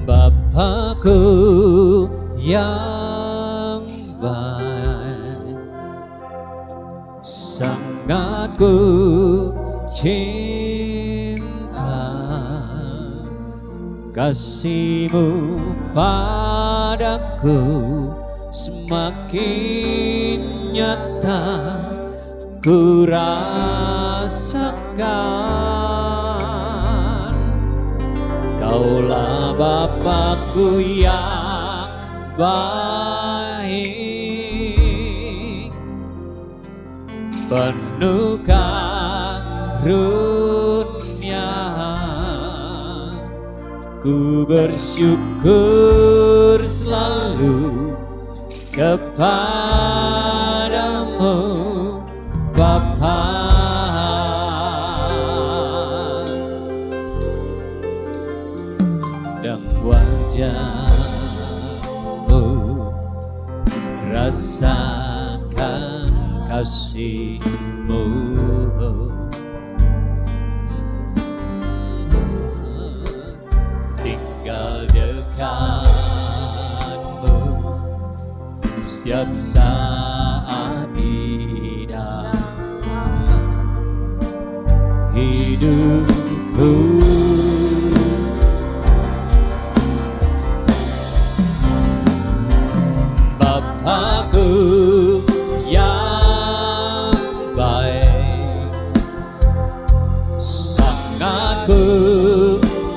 [SPEAKER 4] Bapakku yang baik, sangat ku cinta, kasih-Mu padaku semakin nyata ku rasakan. Kaulah Bapakku yang baik, penuh karunia. Ku bersyukur selalu kepadamu Bapa. Dan wajah-Mu, rasakan kasih-Mu, tinggal dekatmu setiap saat di dalam hidupku. Bapakku yang baik, sangat ku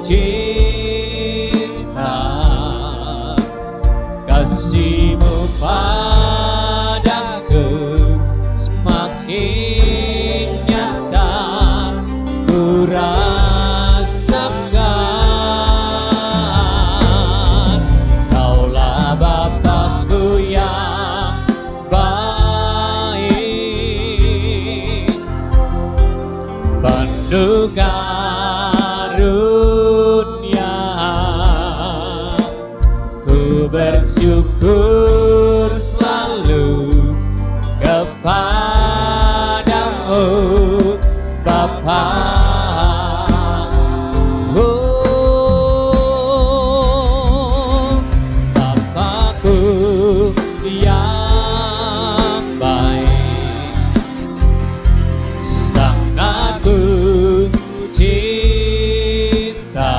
[SPEAKER 4] cinta, kasih-Mu padaku semakin nyata ku
[SPEAKER 3] bersyukur selalu kepadamu Bapa. Oh, Bapakku yang baik, sangat ku cinta,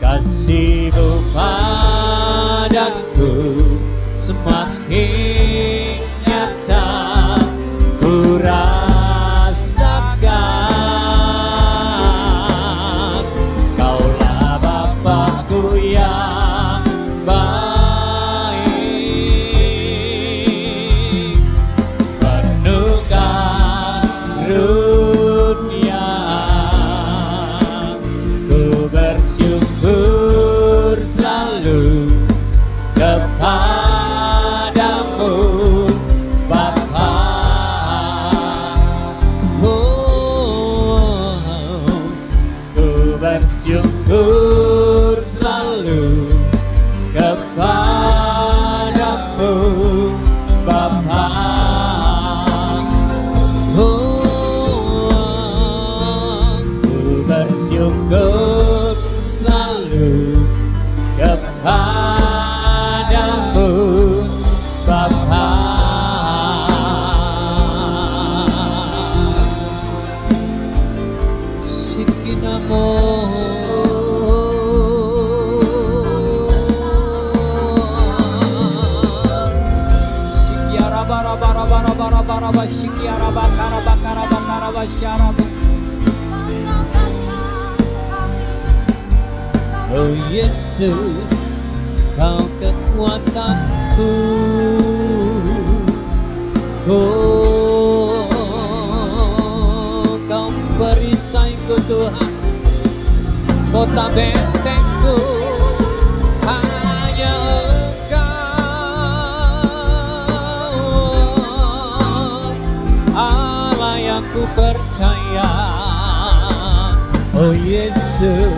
[SPEAKER 3] kasih-Mu padaku semakin nyata ku rasakan. Kaulah Bapakku yang baik, penuh karunia. Ku bersyukur selalu kepadamu Bapa. Oh, ku bersyukur selalu kepadamu Bapa. Oh, ku bersyukur selalu kepadamu Bapa. Sikinamu Sikiara bara bara bara bara bara bara Sikiara bakara bakara bakara basyara. Oh Yesus, Kau kekuatanku. Oh, Kau perisaiku Tuhan, kota bentengku hanya Engkau, Allah yang ku percaya. Oh Yesus,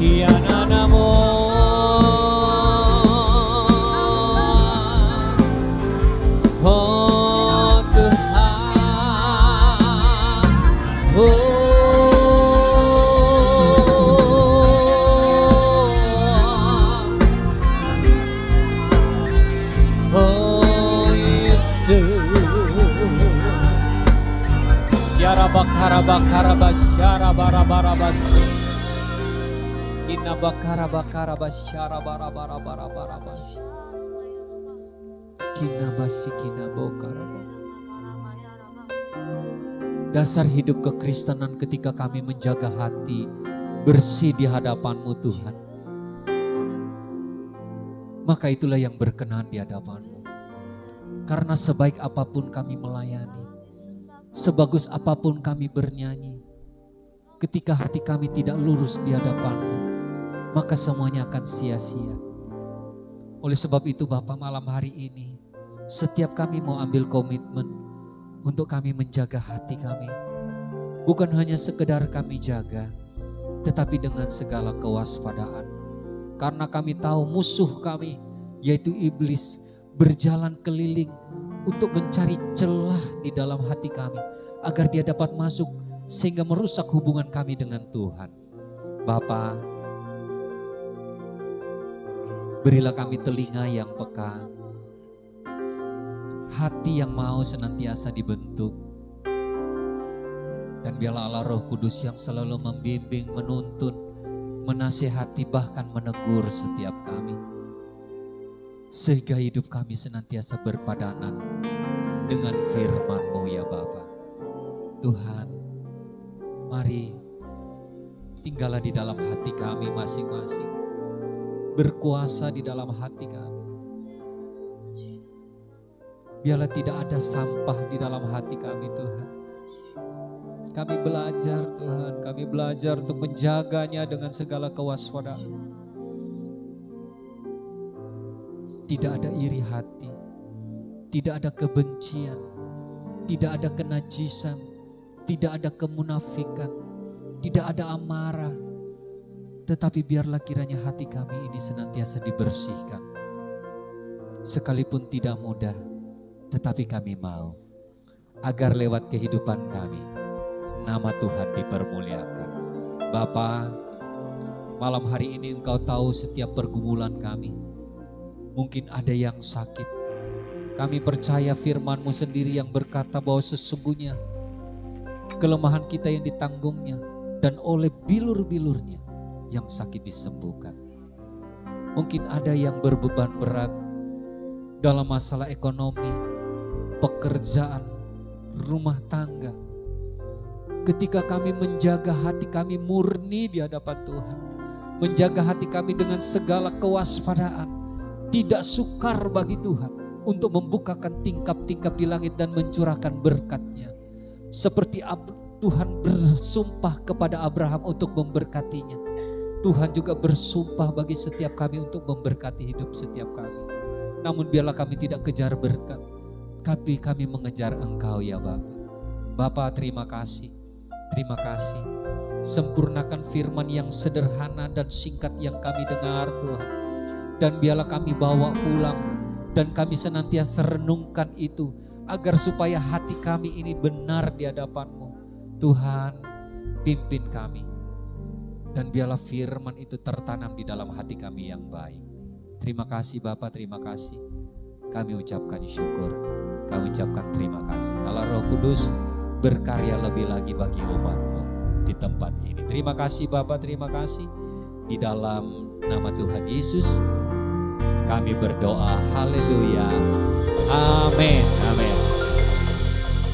[SPEAKER 3] tiada namo. Oh Tuhan, oh Yesus. Yara bakara bakara basyara bara bara bas. Kina bakara bakara basyara bara bara bara bara bas. Kina basi kina bokara. Dasar hidup kekristenan ketika kami menjaga hati bersih di hadapan-Mu Tuhan. Maka itulah yang berkenan di hadapan-Mu. Karena sebaik apapun kami melayani, sebagus apapun kami bernyanyi, ketika hati kami tidak lurus di hadapan-Mu, maka semuanya akan sia-sia. Oleh sebab itu Bapa, malam hari ini setiap kami mau ambil komitmen untuk kami menjaga hati kami. Bukan hanya sekedar kami jaga, tetapi dengan segala kewaspadaan. Karena kami tahu musuh kami, yaitu iblis, berjalan keliling untuk mencari celah di dalam hati kami, agar dia dapat masuk sehingga merusak hubungan kami dengan Tuhan. Bapa, berilah kami telinga yang peka, hati yang mau senantiasa dibentuk, dan biarlah Allah Roh Kudus yang selalu membimbing, menuntun, menasihati, bahkan menegur setiap kami, sehingga hidup kami senantiasa berpadanan dengan firman-Mu ya Bapa. Tuhan, mari tinggallah di dalam hati kami masing-masing, berkuasa di dalam hati kami. Biarlah tidak ada sampah di dalam hati kami Tuhan. Kami belajar Tuhan, kami belajar untuk menjaganya dengan segala kewaspadaan. Tidak ada iri hati, tidak ada kebencian, tidak ada kenajisan, tidak ada kemunafikan, tidak ada amarah, Tetapi biarlah kiranya hati kami ini senantiasa dibersihkan. Sekalipun tidak mudah, tetapi kami mau. Agar lewat kehidupan kami, nama Tuhan dipermuliakan. Bapa, malam hari ini Engkau tahu setiap pergumulan kami. Mungkin ada yang sakit. Kami percaya firman-Mu sendiri yang berkata bahwa sesungguhnya kelemahan kita yang ditanggungnya, dan oleh bilur-bilurnya yang sakit disembuhkan. Mungkin ada yang berbeban berat dalam masalah ekonomi, pekerjaan, rumah tangga. Ketika kami menjaga hati kami murni di hadapan Tuhan, menjaga hati kami dengan segala kewaspadaan, tidak sukar bagi Tuhan untuk membukakan tingkap-tingkap di langit dan mencurahkan berkat-Nya. Seperti Tuhan bersumpah kepada Abraham untuk memberkatinya, Tuhan juga bersumpah bagi setiap kami untuk memberkati hidup setiap kami. Namun biarlah kami tidak kejar berkat, tapi kami mengejar Engkau ya Bapa. Bapa, terima kasih. Terima kasih. Sempurnakan firman yang sederhana dan singkat yang kami dengar Tuhan. Dan biarlah kami bawa pulang dan kami senantiasa renungkan itu, agar supaya hati kami ini benar di hadapan-Mu. Tuhan, pimpin kami. Dan biarlah firman itu tertanam di dalam hati kami yang baik. Terima kasih Bapa, terima kasih. Kami ucapkan syukur. Kami ucapkan terima kasih. Allah Roh Kudus berkarya lebih lagi bagi umat-Mu di tempat ini. Terima kasih Bapa, terima kasih. Di dalam nama Tuhan Yesus kami berdoa. Haleluya. Amin. Amin.